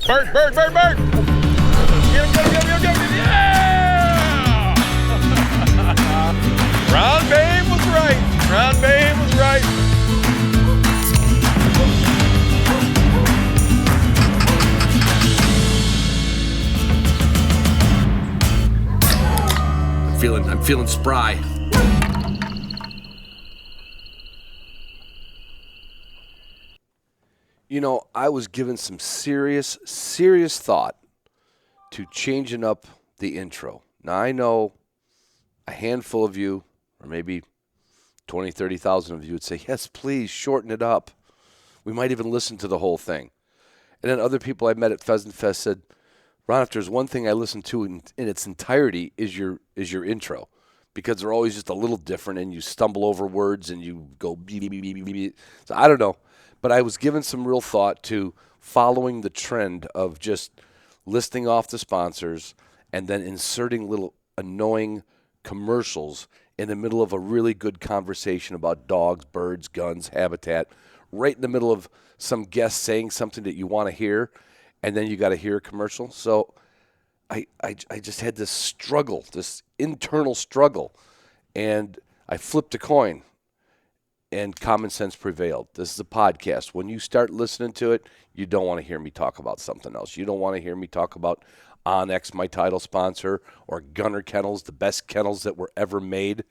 Bert! Get him! Yeah! Ron Babe was right. I'm feeling spry. You know, I was given some serious thought to changing up the intro. Now, I know a handful of you, or maybe 20, 30,000 of you would say, yes, please, shorten it up. We might even listen to the whole thing. And then other people I met at Pheasant Fest said, Ron, if there's one thing I listen to in its entirety is your intro, because they're always just a little different and you stumble over words and you go beep, beep, beep, beep, beep. So I don't know. But I was given some real thought to following the trend of just listing off the sponsors and then inserting little annoying commercials in the middle of a really good conversation about dogs, birds, guns, habitat, right in the middle of some guest saying something that you want to hear, and then you got to hear a commercial. So I just had this struggle, this internal struggle, and I flipped a coin. And common sense prevailed. This is a podcast. When you start listening to it, you don't want to hear me talk about something else. You don't want to hear me talk about Onyx, my title sponsor, or Gunner Kennels, the best kennels that were ever made,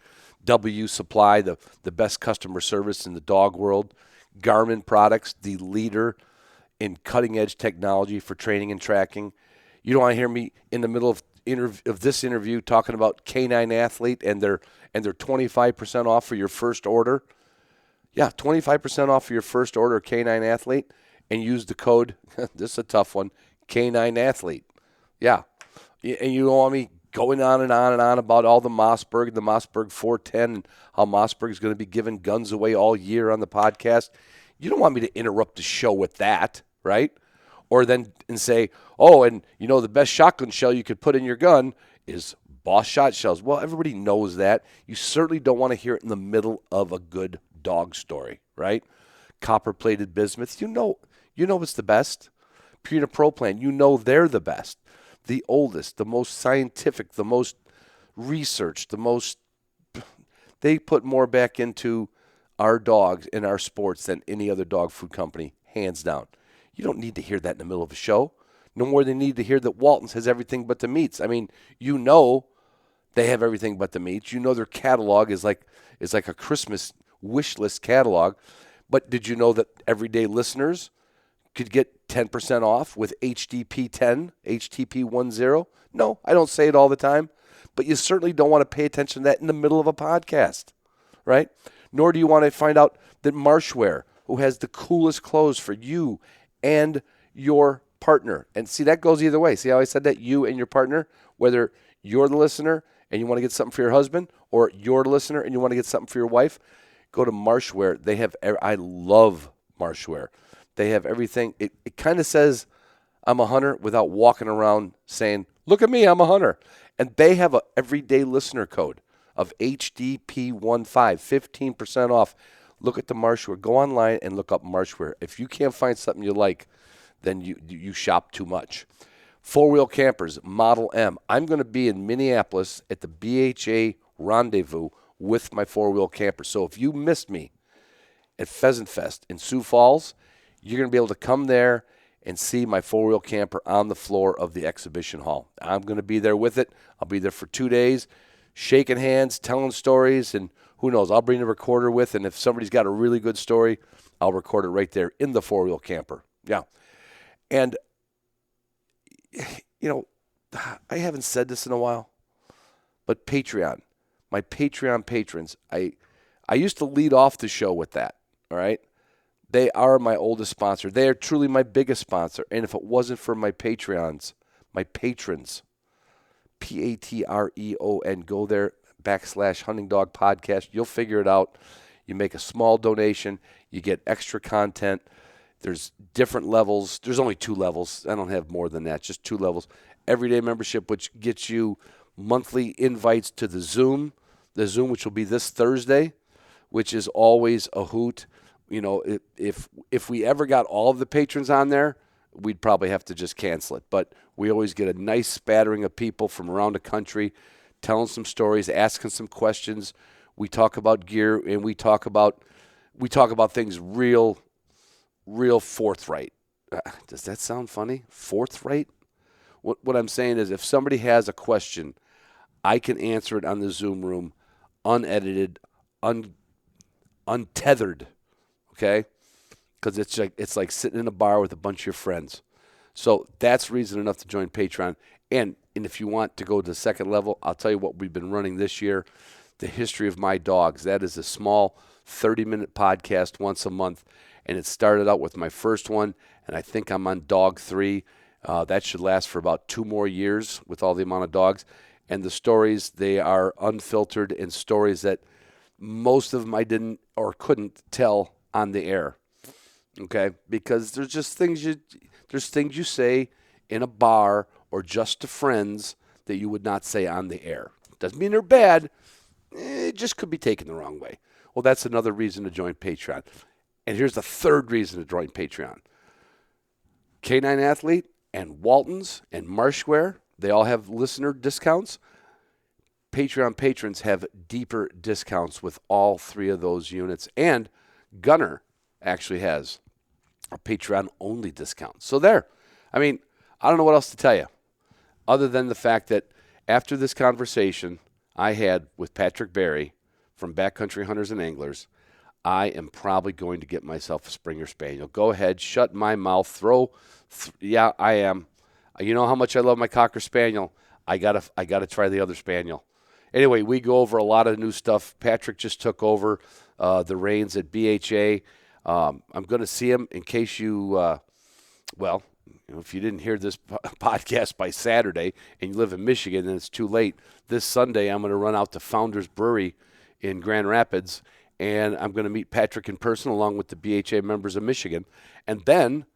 W Supply, the best customer service in the dog world, Garmin Products, the leader in cutting-edge technology for training and tracking. You don't want to hear me in the middle of this interview talking about Canine Athlete and their 25% off for your first order. Yeah, 25% off for your first order of Canine Athlete, and use the code, this is a tough one, Canine Athlete. Yeah. And you don't want me going on and on and on about all the Mossberg 410, and how Mossberg is going to be giving guns away all year on the podcast. You don't want me to interrupt the show with that, right? Or then and say, oh, and you know the best shotgun shell you could put in your gun is Boss Shot Shells. Well, everybody knows that. You certainly don't want to hear it in the middle of a good dog story, right? Copper-plated bismuth, you know it's the best. Purina Pro Plan, you know they're the best. The oldest, the most scientific, the most researched, they put more back into our dogs and our sports than any other dog food company, hands down. You don't need to hear that in the middle of a show. No more than you need to hear that Walton's has everything but the meats. I mean, you know they have everything but the meats. You know their catalog is like a Christmas wish list catalog. But did you know that everyday listeners could get 10% off with HDP 10, HTP 10? No, I don't say it all the time, but you certainly don't want to pay attention to that in the middle of a podcast, right? Nor do you want to find out that Marshwear, who has the coolest clothes for you and your partner. And see, that goes either way. See how I said that? You and your partner, whether you're the listener and you want to get something for your husband, or you're the listener and you want to get something for your wife, go to Marshwear. They have, I love Marshwear. They have everything. It kind of says I'm a hunter without walking around saying, look at me, I'm a hunter. And they have a everyday listener code of HDP15, 15% off. Look at the Marshwear. Go online and look up Marshwear. If you can't find something you like, then you shop too much. Four-wheel campers, Model M. I'm going to be in Minneapolis at the BHA Rendezvous with my four-wheel camper. So if you missed me at Pheasant Fest in Sioux Falls, you're going to be able to come there and see my four-wheel camper on the floor of the exhibition hall. I'm going to be there with it. I'll be there for 2 days, shaking hands, telling stories, and who knows, I'll bring the recorder with, and if somebody's got a really good story, I'll record it right there in the four-wheel camper. Yeah. And, you know, I haven't said this in a while, but Patreon, my Patreon patrons, I used to lead off the show with that, all right? They are my oldest sponsor. They are truly my biggest sponsor. And if it wasn't for my patrons, Patreon, go there, /Hunting Dog Podcast. You'll figure it out. You make a small donation. You get extra content. There's different levels. There's only 2 levels. I don't have more than that, just 2 levels. Everyday membership, which gets you monthly invites to the Zoom, which will be this Thursday, which is always a hoot. You know, if we ever got all of the patrons on there, we'd probably have to just cancel it. But we always get a nice spattering of people from around the country telling some stories, asking some questions. We talk about gear, and we talk about things real forthright. Does that sound funny? Forthright? What I'm saying is, if somebody has a question, I can answer it on the Zoom room, unedited, untethered, okay? Because it's like sitting in a bar with a bunch of your friends. So that's reason enough to join Patreon. And if you want to go to the second level, I'll tell you what we've been running this year, the history of my dogs. That is a small 30-minute podcast once a month, and it started out with my first one, and I think I'm on dog 3. That should last for about 2 more years with all the amount of dogs. And the stories, they are unfiltered and stories that most of them I didn't or couldn't tell on the air. Okay? Because there's just things you say in a bar or just to friends that you would not say on the air. Doesn't mean they're bad. It just could be taken the wrong way. Well, that's another reason to join Patreon. And here's the third reason to join Patreon. Canine Athlete and Walton's and Marshwear, they all have listener discounts. Patreon patrons have deeper discounts with all 3 of those units. And Gunner actually has a Patreon-only discount. So there. I mean, I don't know what else to tell you other than the fact that after this conversation I had with Patrick Berry from Backcountry Hunters and Anglers, I am probably going to get myself a Springer Spaniel. Go ahead, shut my mouth, yeah, I am. You know how much I love my Cocker Spaniel. I gotta try the other Spaniel. Anyway, we go over a lot of new stuff. Patrick just took over the reins at BHA. I'm going to see him in case if you didn't hear this podcast by Saturday and you live in Michigan, then it's too late. This Sunday, I'm going to run out to Founders Brewery in Grand Rapids, and I'm going to meet Patrick in person along with the BHA members of Michigan. And then,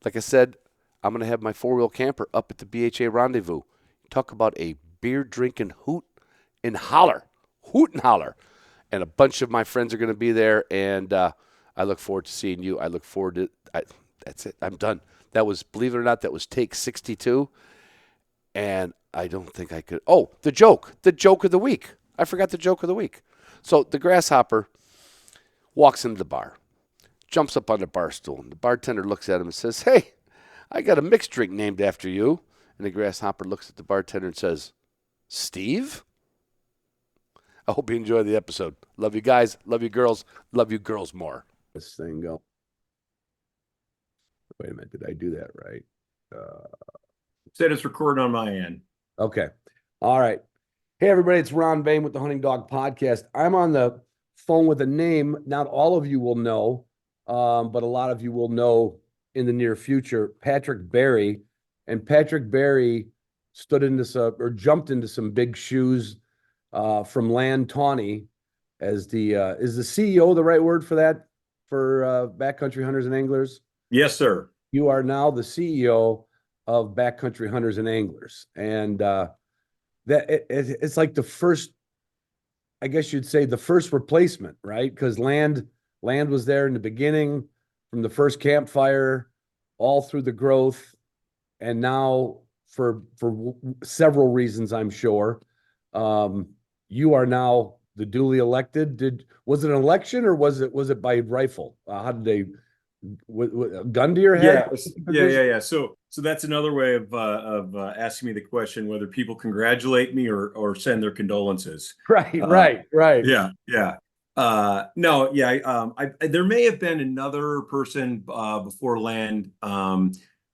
like I said, I'm going to have my 4-wheel camper up at the BHA Rendezvous. Talk about a beer-drinking hoot and holler. And a bunch of my friends are going to be there, and I look forward to seeing you. I look forward to that's it. I'm done. That was, believe it or not, that was take 62, and I don't think I could. Oh, the joke of the week. I forgot the joke of the week. So the grasshopper walks into the bar, jumps up on the bar stool, and the bartender looks at him and says, "Hey, I got a mixed drink named after you." And the grasshopper looks at the bartender and says, "Steve?" I hope you enjoy the episode. Love you guys. Love you girls. Love you girls more. This thing go. Wait a minute. Did I do that right? Said it's recording on my end. Okay. All right. Hey, everybody. It's Ron Bain with the Hunting Dog Podcast. I'm on the phone with a name not all of you will know, but a lot of you will know in the near future, Patrick Berry. And Patrick Berry jumped into some big shoes from Land Tawney as is the CEO the right word for that, for Backcountry Hunters and Anglers? Yes, sir. You are now the CEO of Backcountry Hunters and Anglers. And it's like the first, I guess you'd say the first replacement, right? Because Land was there in the beginning, from the first campfire, all through the growth. And now for several reasons, I'm sure, you are now the duly elected. Was it an election or was it by rifle? How did they, gun to your head? Yeah. So that's another way of asking me the question whether people congratulate me or send their condolences. Right. Yeah. There may have been another person before Land,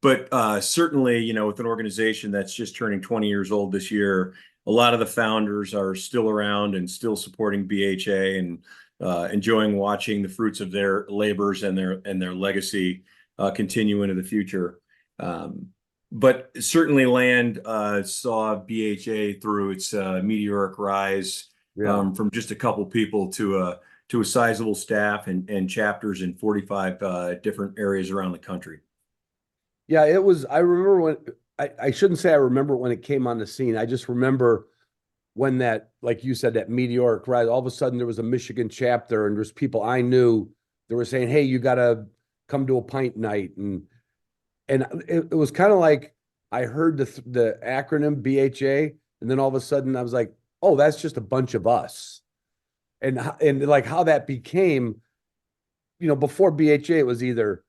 but certainly, with an organization that's just turning 20 years old this year, a lot of the founders are still around and still supporting BHA and enjoying watching the fruits of their labors and their legacy continue into the future. But certainly Land saw BHA through its meteoric rise from just a couple people to a sizable staff and chapters in 45 different areas around the country. Yeah, it was. I remember when I shouldn't say I remember when it came on the scene. I just remember when that, like you said, that meteoric rise. All of a sudden, there was a Michigan chapter, and there's people I knew that were saying, "Hey, you got to come to a pint night." And And it was kind of like I heard the acronym BHA, and then all of a sudden I was like, oh, that's just a bunch of us. And like how that became, before BHA, it was either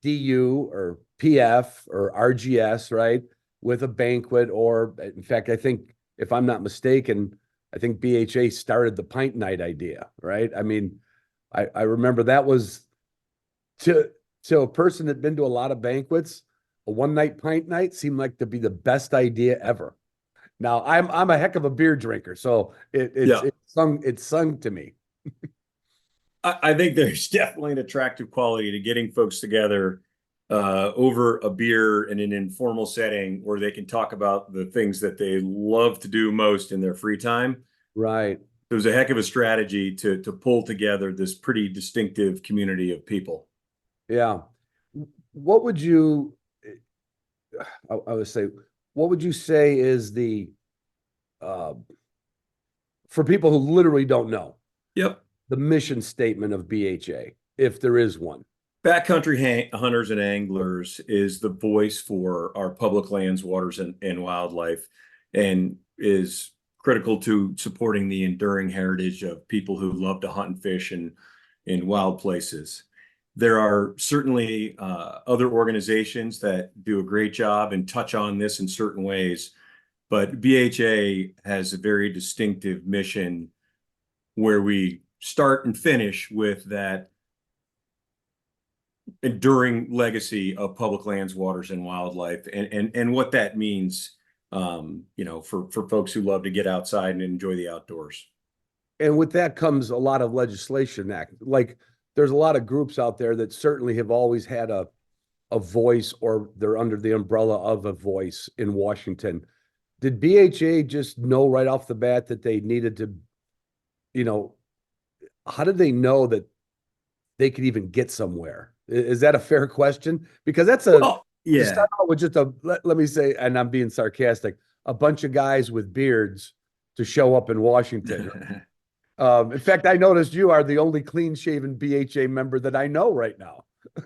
DU or PF or RGS, right? With a banquet, or in fact, I think if I'm not mistaken, I think BHA started the pint night idea, right? I mean, I remember that was to a person that'd been to a lot of banquets, a one night pint night seemed like to be the best idea ever. Now I'm a heck of a beer drinker, so Yeah. it's sung to me. I think there's definitely an attractive quality to getting folks together over a beer in an informal setting where they can talk about the things that they love to do most in their free time. Right. It was a heck of a strategy to pull together this pretty distinctive community of people. Yeah. What would you, I would say, what would you say is uh, for people who literally don't know, Yep. the mission statement of BHA, if there is one? Backcountry hunters and anglers is the voice for our public lands, waters, and wildlife, and is critical to supporting the enduring heritage of people who love to hunt and fish in wild places. There are certainly other organizations that do a great job and touch on this in certain ways, but BHA has a very distinctive mission where we start and finish with that enduring legacy of public lands, waters, and wildlife, and what that means, for folks who love to get outside and enjoy the outdoors. And with that comes a lot of legislation act. Like there's a lot of groups out there that certainly have always had a voice, or they're under the umbrella of a voice in Washington. Did BHA just know right off the bat that they needed to, how did they know that they could even get somewhere? Is that a fair question? Because that's to start out with just let me say, and I'm being sarcastic, a bunch of guys with beards to show up in Washington. In fact, I noticed you are the only clean-shaven BHA member that I know right now.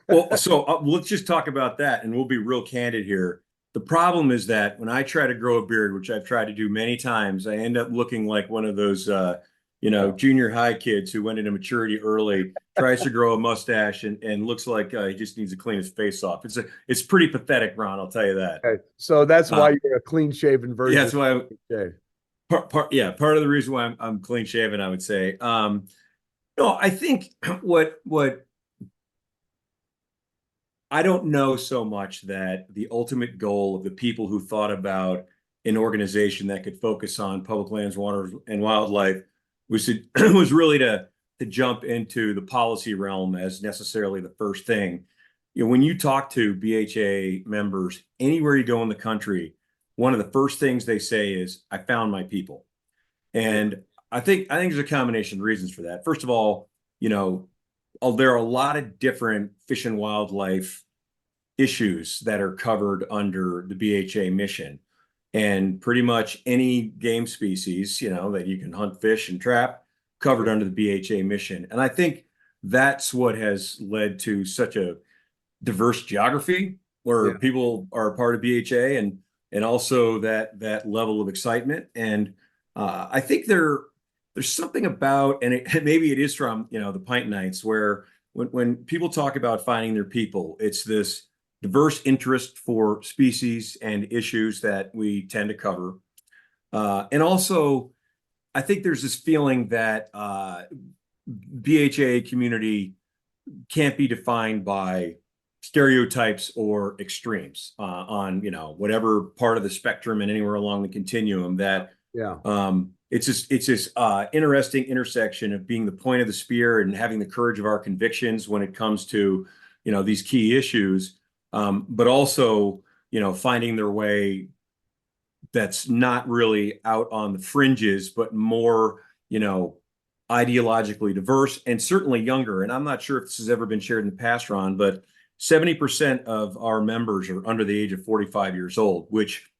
Well, so let's just talk about that, and we'll be real candid here. The problem is that when I try to grow a beard, which I've tried to do many times, I end up looking like one of those, junior high kids who went into maturity early, tries to grow a mustache and looks like he just needs to clean his face off. It's pretty pathetic, Ron. I'll tell you that. Okay. So that's why you're a clean-shaven version. Yeah, that's why. Part of the reason why I'm clean shaven, I would say. No, I think what I don't know so much that the ultimate goal of the people who thought about an organization that could focus on public lands, waters, and wildlife was really to jump into the policy realm as necessarily the first thing. When you talk to BHA members anywhere you go in the country, one of the first things they say is, "I found my people," and I think there's a combination of reasons for that. First of all, there are a lot of different fish and wildlife issues that are covered under the BHA mission, and pretty much any game species, that you can hunt, fish, and trap, covered under the BHA mission. And I think that's what has led to such a diverse geography where people are a part of BHA, and also that level of excitement. And I think there's something about, and maybe it is from the pint nights, where when people talk about finding their people, it's this diverse interest for species and issues that we tend to cover. And also, I think there's this feeling that BHA community can't be defined by stereotypes or extremes on whatever part of the spectrum and anywhere along the continuum. That it's this interesting intersection of being the point of the spear and having the courage of our convictions when it comes to these key issues, but also finding their way that's not really out on the fringes, but more ideologically diverse and certainly younger. And I'm not sure if this has ever been shared in the past, Ron, but 70% of our members are under the age of 45 years old, which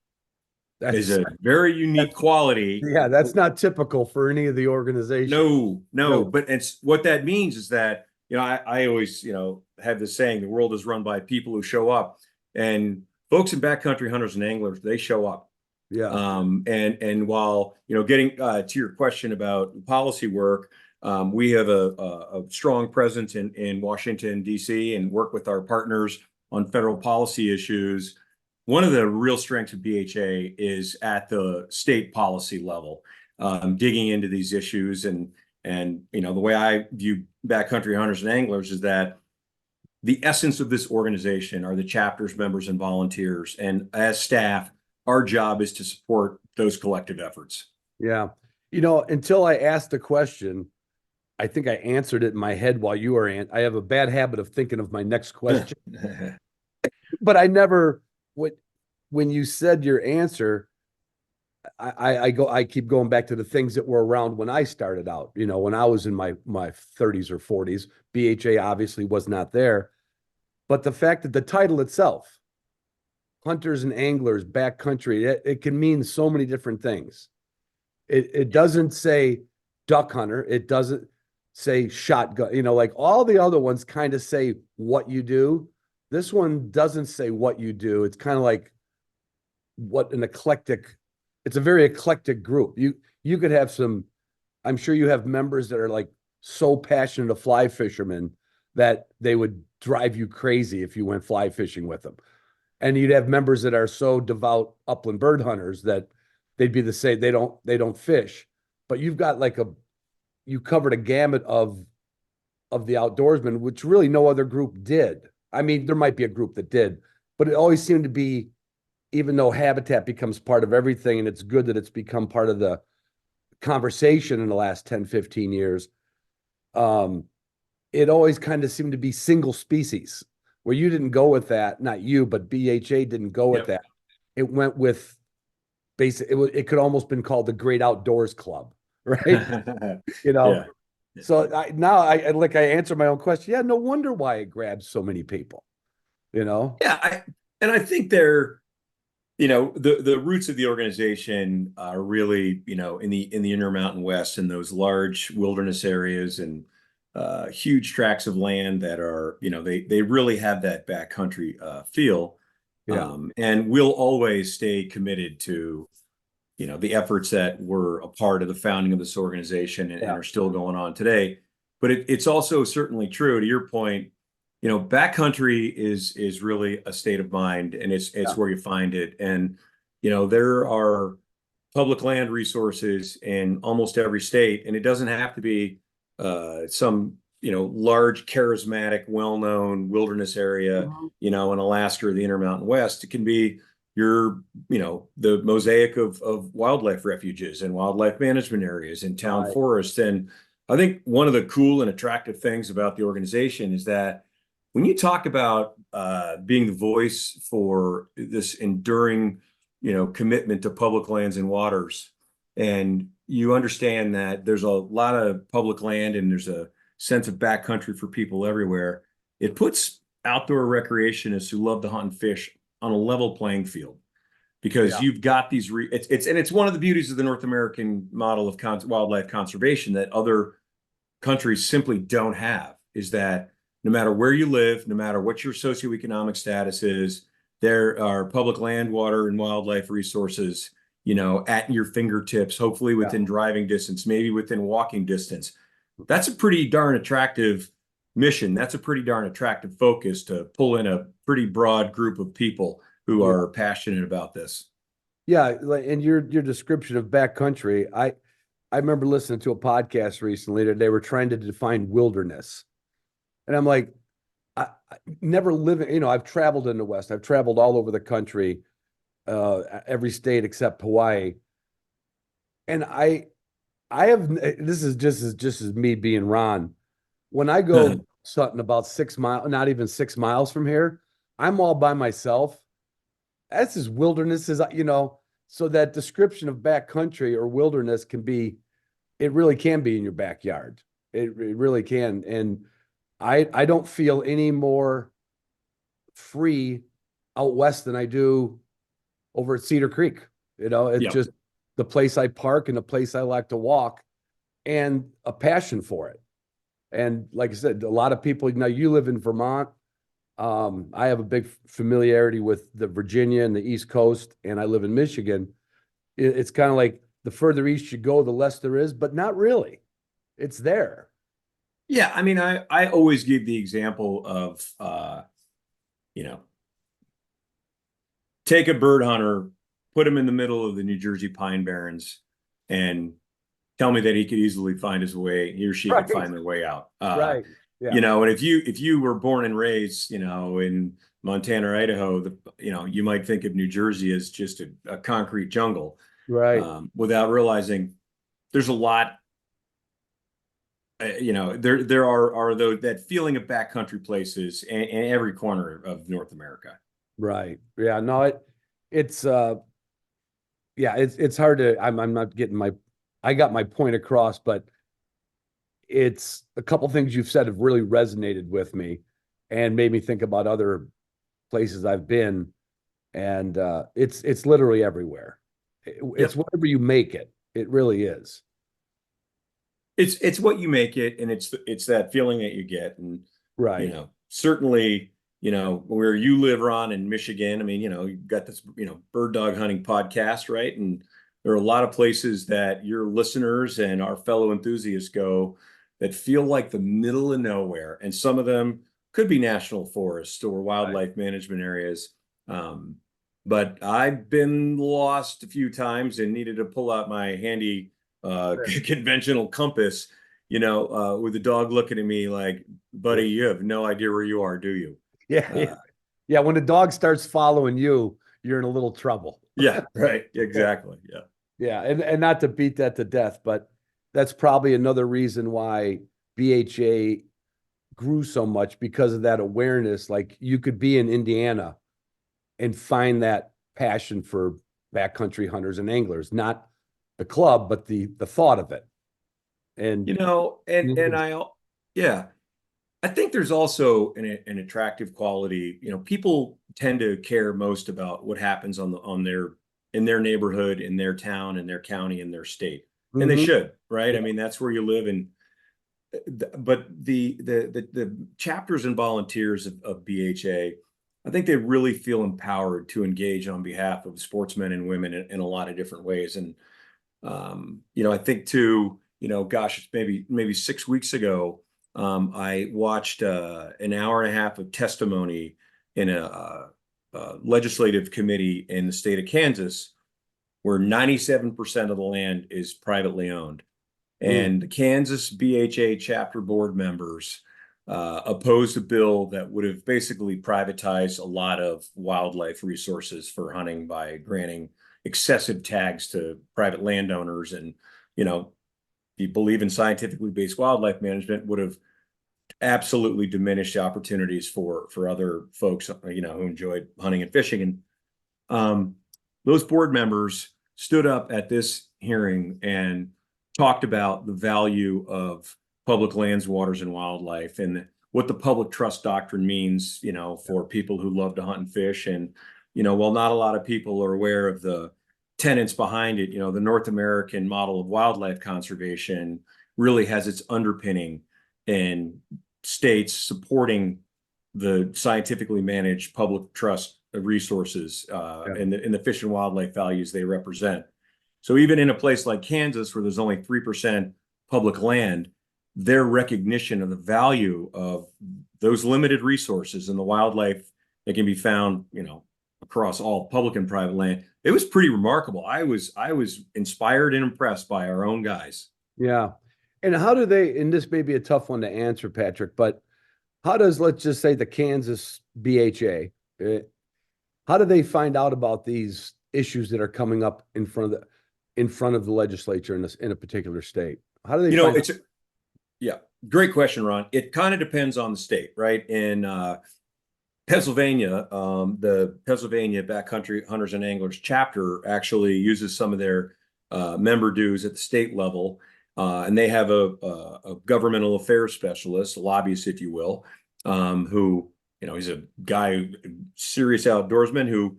is a very unique quality. Yeah, that's not typical for any of the organizations. No. But what that means is that, I always, have this saying, the world is run by people who show up. And folks in backcountry hunters and anglers, they show up. Yeah. And while, getting to your question about policy work, we have a strong presence in Washington, D.C., and work with our partners on federal policy issues. One of the real strengths of BHA is at the state policy level, digging into these issues. And the way I view backcountry hunters and anglers is that the essence of this organization are the chapters, members, and volunteers. And as staff, our job is to support those collective efforts. Yeah. Until I asked the question, I think I answered it in my head while you were I have a bad habit of thinking of my next question. But I never, when you said your answer, I keep going back to the things that were around when I started out, when I was in my 30s or 40s. BHA obviously was not there, but the fact that the title itself, hunters and anglers, backcountry, it can mean so many different things. It doesn't say duck hunter. It doesn't say shotgun, like all the other ones kind of say what you do. This one doesn't say what you do. It's kind of like it's a very eclectic group. You could have I'm sure you have members that are like so passionate of fly fishermen that they would drive you crazy if you went fly fishing with them. And you'd have members that are so devout upland bird hunters that they'd be the same. They don't fish, but you've got you covered a gamut of the outdoorsmen, which really no other group did. I mean, there might be a group that did, but it always seemed to be, even though habitat becomes part of everything, and it's good that it's become part of the conversation in the last 10, 15 years, it always kind of seemed to be single species, where you didn't go with that, not you, but BHA didn't go with that. It went with it could almost been called the Great Outdoors Club, right? Yeah. So I answer my own question. Yeah, no wonder why it grabs so many people, Yeah, I think they're, the roots of the organization are really, in the Intermountain West, in those large wilderness areas and huge tracts of land that are, they really have that backcountry feel. Yeah. And we'll always stay committed to, the efforts that were a part of the founding of this organization and are still going on today. But it's also certainly true, to your point, backcountry is really a state of mind, and it's where you find it. And, there are public land resources in almost every state, and it doesn't have to be some, large, charismatic, well-known wilderness area, in Alaska or the Intermountain West. It can be the mosaic of wildlife refuges and wildlife management areas and town forests. And I think one of the cool and attractive things about the organization is that when you talk about being the voice for this enduring, commitment to public lands and waters, and you understand that there's a lot of public land and there's a sense of backcountry for people everywhere, it puts outdoor recreationists who love to hunt and fish on a level playing field, because you've got these it's one of the beauties of the North American model of wildlife conservation that other countries simply don't have, is that no matter where you live, no matter what your socioeconomic status is, there are public land, water, and wildlife resources, at your fingertips, hopefully within driving distance, maybe within walking distance. That's a pretty darn attractive mission. That's a pretty darn attractive focus to pull in a pretty broad group of people who are passionate about this. Yeah, and your description of backcountry, I remember listening to a podcast recently that they were trying to define wilderness. And I'm like, I never living, I've traveled in the West. I've traveled all over the country, every state except Hawaii. And I have, this is just as me being Ron. When I go something about 6 miles, not even 6 miles from here, I'm all by myself. That's as wilderness as, so that description of backcountry or wilderness it really can be in your backyard. It really can. And I don't feel any more free out west than I do over at Cedar Creek. It's just the place I park and the place I like to walk, and a passion for it. And like I said, a lot of people, now you live in Vermont. I have a big familiarity with the Virginia and the East Coast, and I live in Michigan. It's kind of like the further east you go, the less there is, but not really. It's there. Yeah, I mean, I always give the example of you know, take a bird hunter, put him in the middle of the New Jersey Pine Barrens, and tell me that he could easily find his way, he or she Right. could find their way out. Right. Yeah. You know, and if you were born and raised, you know, in Montana or Idaho, you know, you might think of New Jersey as just a concrete jungle, Right. without realizing there's a lot. You know, there are that feeling of backcountry places in every corner of North America. Right. Yeah. No, it's yeah, it's hard to I'm not getting I got my point across, but it's a couple things you've said have really resonated with me and made me think about other places I've been. And it's literally everywhere. It's Yep. whatever you make it. It really is. It's what you make it, and it's that feeling that you get, and you Right. know, certainly, you know, where you live, Ron, in Michigan. I mean, you know, you've got this, you know, bird dog hunting podcast, right? And there are a lot of places that your listeners and our fellow enthusiasts go that feel like the middle of nowhere, and some of them could be national forests or wildlife management areas. But I've been lost a few times and needed to pull out my handy conventional compass, you know, with the dog looking at me like, buddy, you have no idea where you are, do you? Yeah. Yeah. Yeah. When the dog starts following you, you're in a little trouble. Yeah, right. Exactly. Yeah. Yeah. And not to beat that to death, but that's probably another reason why BHA grew so much, because of that awareness. Like, you could be in Indiana and find that passion for backcountry hunters and anglers, not the club, but the thought of it. And You know, yeah, I think there's also an attractive quality. You know, people tend to care most about what happens in their neighborhood, in their town, in their county, in their state, and they Mhm. should, right? Yeah. I mean, that's where you live, and but the chapters and volunteers of BHA, I think they really feel empowered to engage on behalf of sportsmen and women in a lot of different ways. And you know, I think too, you know, gosh, it's maybe 6 weeks ago, I watched an hour and a half of testimony in a legislative committee in the state of Kansas, where 97% of the land is privately owned. And the Kansas BHA chapter board members opposed a bill that would have basically privatized a lot of wildlife resources for hunting by granting excessive tags to private landowners. And, you know, if you believe in scientifically based wildlife management, would have absolutely diminished opportunities for other folks, you know, who enjoyed hunting and fishing. And those board members stood up at this hearing and talked about the value of public lands, waters, and wildlife, and what the public trust doctrine means, you know, for people who love to hunt and fish. And, you know, while not a lot of people are aware of the tenets behind it, you know, the North American model of wildlife conservation really has its underpinning in states supporting the scientifically managed public trust resources and the fish and wildlife values they represent. So even in a place like Kansas, where there's only 3% public land, their recognition of the value of those limited resources and the wildlife that can be found, you know, across all public and private land, it was pretty remarkable. I was inspired and impressed by our own guys. Yeah. And how do they, and this may be a tough one to answer, Patrick, but how does, let's just say, the Kansas BHA, how do they find out about these issues that are coming up in front of the legislature in a particular state? How do they You know, find yeah, great question, Ron. It kind of depends on the state, right? In Pennsylvania, the Pennsylvania Backcountry Hunters and Anglers chapter actually uses some of their member dues at the state level, and they have a governmental affairs specialist, a lobbyist, if you will, who, you know, he's a guy, serious outdoorsman who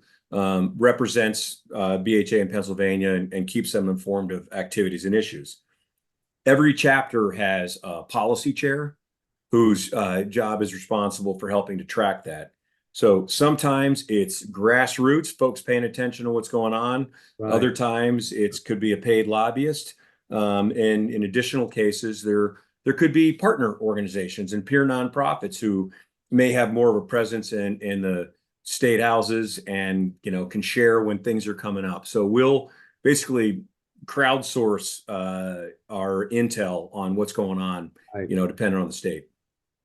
represents BHA in Pennsylvania and keeps them informed of activities and issues. Every chapter has a policy chair, whose job is responsible for helping to track that. So sometimes it's grassroots, folks paying attention to what's going on. Right. Other times it could be a paid lobbyist. And in additional cases, there could be partner organizations and peer nonprofits who may have more of a presence in the state houses and, you know, can share when things are coming up. So we'll basically crowdsource our intel on what's going on, Right. you know, depending on the state.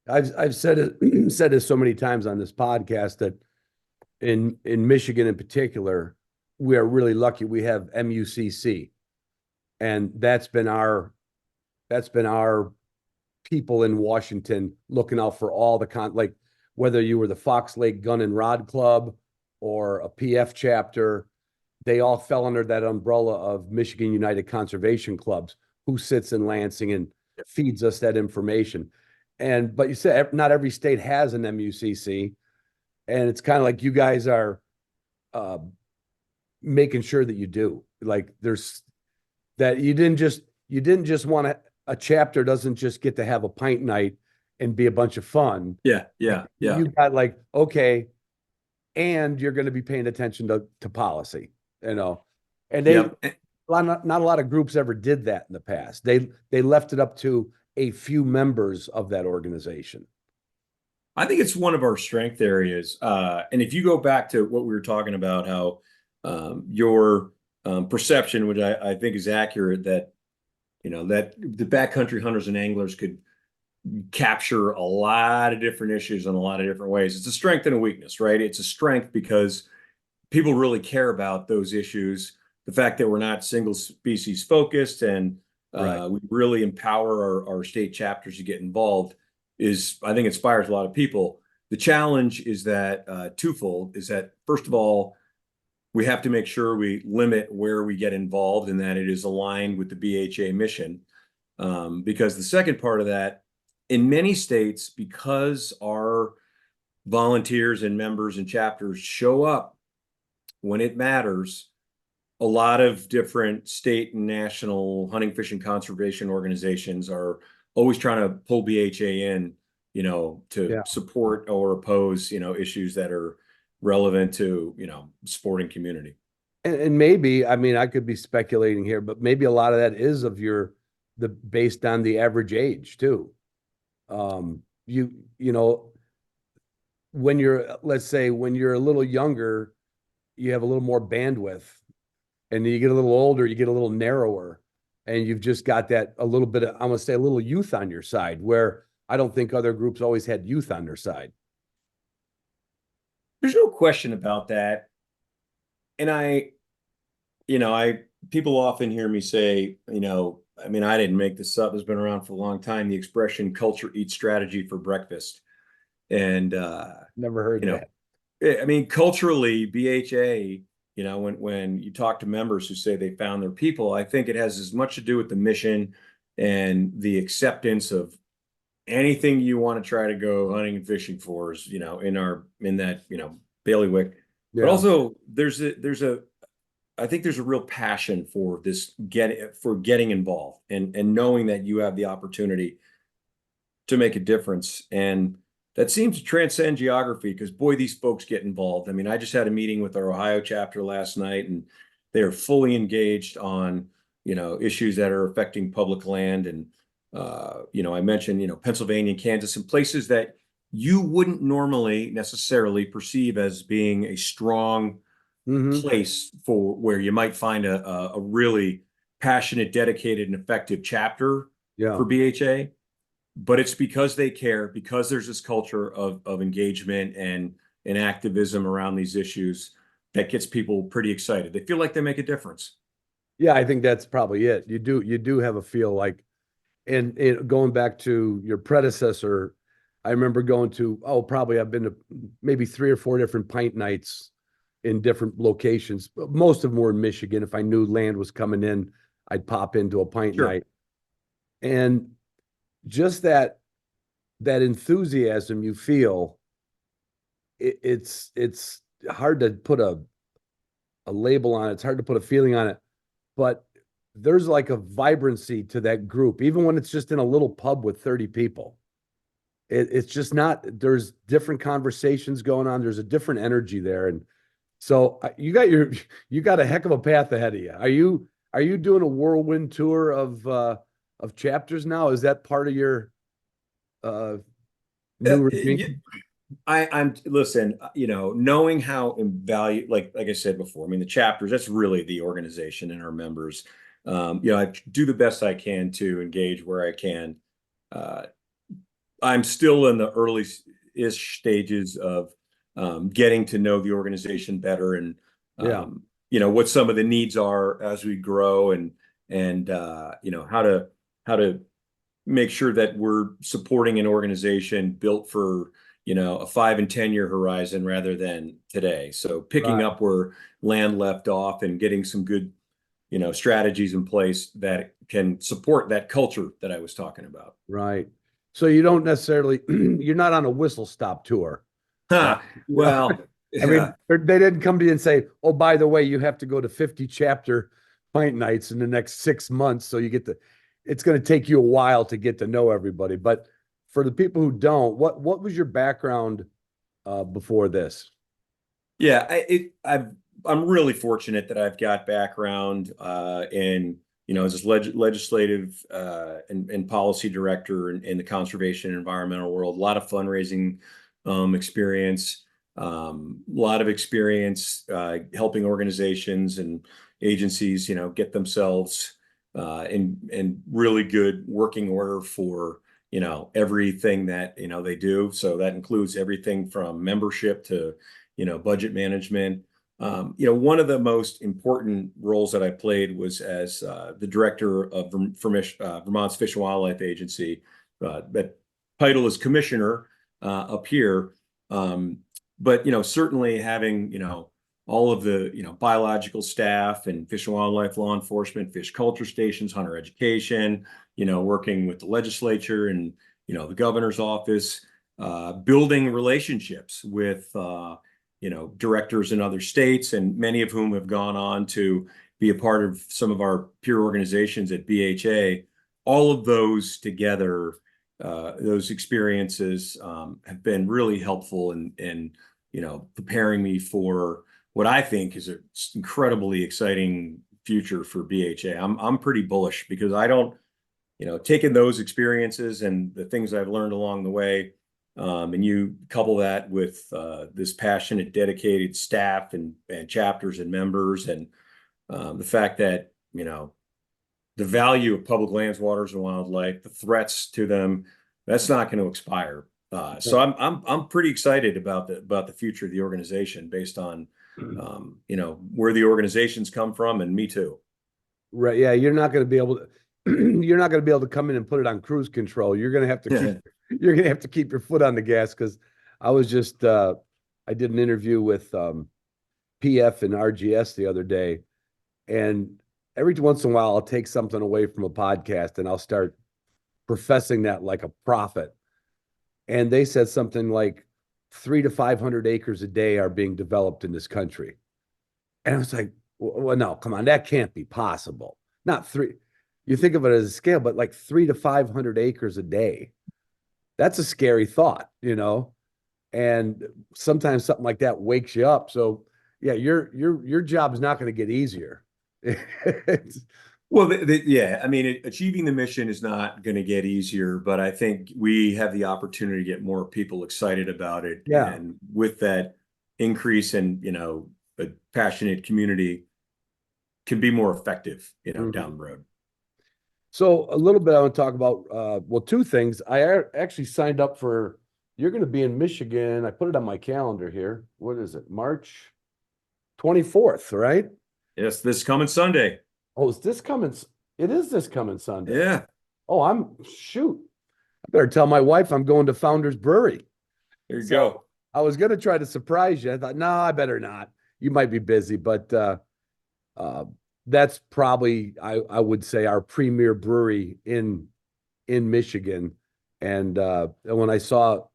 I've said it said it so many times on this podcast that in Michigan in particular, we are really lucky we have MUCC, and that's been our people in Washington looking out for all the like whether you were the Fox Lake Gun and Rod Club or a PF chapter, they all fell under that umbrella of Michigan United Conservation Clubs, who sits in Lansing and feeds us that information. But you said not every state has an MUCC, and it's kind of like you guys are making sure that you do. Like there's that you didn't just want a chapter doesn't just get to have a pint night and be a bunch of fun. Yeah. You got like, okay, and you're going to be paying attention to policy, you know, and not a lot of groups ever did that in the past. They left it up to a few members of that organization. I think it's one of our strength areas. And if you go back to what we were talking about, how your perception, which I think is accurate, that, you know, that the backcountry hunters and anglers could capture a lot of different issues in a lot of different ways. It's a strength and a weakness, right? It's a strength because people really care about those issues. The fact that we're not single species focused and we really empower our state chapters to get involved is, I think, inspires a lot of people. The challenge is that twofold, is that first of all, we have to make sure we limit where we get involved and that it is aligned with the BHA mission. Because the second part of that, in many states, because our volunteers and members and chapters show up when it matters, a lot of different state and national hunting, fishing, conservation organizations are always trying to pull BHA in, you know, to support or oppose, you know, issues that are relevant to, you know, sporting community. And maybe, I mean, I could be speculating here, but maybe a lot of that is of based on the average age too. You know, when let's say when you're a little younger, you have a little more bandwidth, and you get a little older, you get a little narrower, and you've just got that a little bit of, I'm gonna say, a little youth on your side, where I don't think other groups always had youth on their side. There's no question about that. And people often hear me say, you know, I mean, I didn't make this up. It's been around for a long time. The expression "culture eats strategy for breakfast." And never heard that. I mean, culturally, BHA, you know, when you talk to members who say they found their people, I think it has as much to do with the mission and the acceptance of anything you want to try to go hunting and fishing for is, you know, in that, you know, bailiwick. But also I think there's a real passion for getting involved and knowing that you have the opportunity to make a difference. And that seems to transcend geography, because boy, these folks get involved. I mean, I just had a meeting with our Ohio chapter last night, and they are fully engaged on, you know, issues that are affecting public land. And, you know, I mentioned, you know, Pennsylvania and Kansas, and places that you wouldn't normally necessarily perceive as being a strong place for where you might find a really passionate, dedicated, and effective chapter for BHA. But it's because they care, because there's this culture of engagement and activism around these issues that gets people pretty excited. They feel like they make a difference. Yeah, I think that's probably it. You do have a feel like, and going back to your predecessor, I remember going to, probably I've been to maybe 3 or 4 different pint nights in different locations. Most of them were in Michigan. If I knew land was coming in, I'd pop into a pint night. And just that enthusiasm you feel, it's hard to put a label on it. It's hard to put a feeling on it, but there's like a vibrancy to that group, even when it's just in a little pub with 30 people. it's just not, there's different conversations going on. There's a different energy there. And so you got a heck of a path ahead of you. Are you doing a whirlwind tour of chapters now? Is that part of your new regime? I'm listen, knowing how invaluable, like I said before, I mean, the chapters, that's really the organization and our members. I do the best I can to engage where I can. I'm still in the early-ish stages of getting to know the organization better and, what some of the needs are as we grow and how to make sure that we're supporting an organization built for, a 5 and 10 year horizon rather than today. So picking up where land left off and getting some good, strategies in place that can support that culture that I was talking about. Right. So you don't necessarily, you're not on a whistle stop tour. Well, I mean, they didn't come to you and say, oh, by the way, you have to go to 50 chapter pint nights in the next 6 months. So it's going to take you a while to get to know everybody. But for the people who don't, what was your background before this? Yeah, I'm really fortunate that I've got background in, as a legislative and policy director in the conservation and environmental world. A lot of fundraising experience, a lot of experience helping organizations and agencies, get themselves in really good working order for everything that they do. So that includes everything from membership to budget management. One of the most important roles that I played was as the director of Vermont's Fish and Wildlife Agency. That title is commissioner up here. But certainly having all of the biological staff and fish and wildlife law enforcement, fish culture stations, hunter education, working with the legislature and the governor's office, building relationships with directors in other states, and many of whom have gone on to be a part of some of our peer organizations at BHA. All of those together, those experiences have been really helpful in preparing me for what I think is an incredibly exciting future for BHA. I'm pretty bullish because I don't, taking those experiences and the things I've learned along the way, and you couple that with this passionate, dedicated staff and chapters and members, and the fact that the value of public lands, waters, and wildlife, the threats to them, that's not going to expire. So I'm pretty excited about the future of the organization based on where the organization's come from, and me too. Right. Yeah, you're not going to be able to come in and put it on cruise control. You're going to have to keep your foot on the gas, because I was just I did an interview with PF and RGS the other day, and every once in a while I'll take something away from a podcast and I'll start professing that like a prophet. And they said something like 300 to 500 acres a day are being developed in this country. And I was like, well, no, come on, that can't be possible. Not three. You think of it as a scale, but like 300 to 500 acres a day. That's a scary thought, and sometimes something like that wakes you up. So yeah, your job is not going to get easier. Well, yeah, I mean, achieving the mission is not going to get easier, but I think we have the opportunity to get more people excited about it. Yeah. And with that increase in, a passionate community can be more effective, down the road. So a little bit I want to talk about, two things. I actually signed up for, you're going to be in Michigan. I put it on my calendar here. What is it? March 24th, right? Yes, this coming Sunday. Oh, it is this coming Sunday. Yeah. Oh, shoot. I better tell my wife I'm going to Founders Brewery. There you go. I was going to try to surprise you. I thought, no, I better not. You might be busy, but that's probably, I would say, our premier brewery in Michigan. And when I saw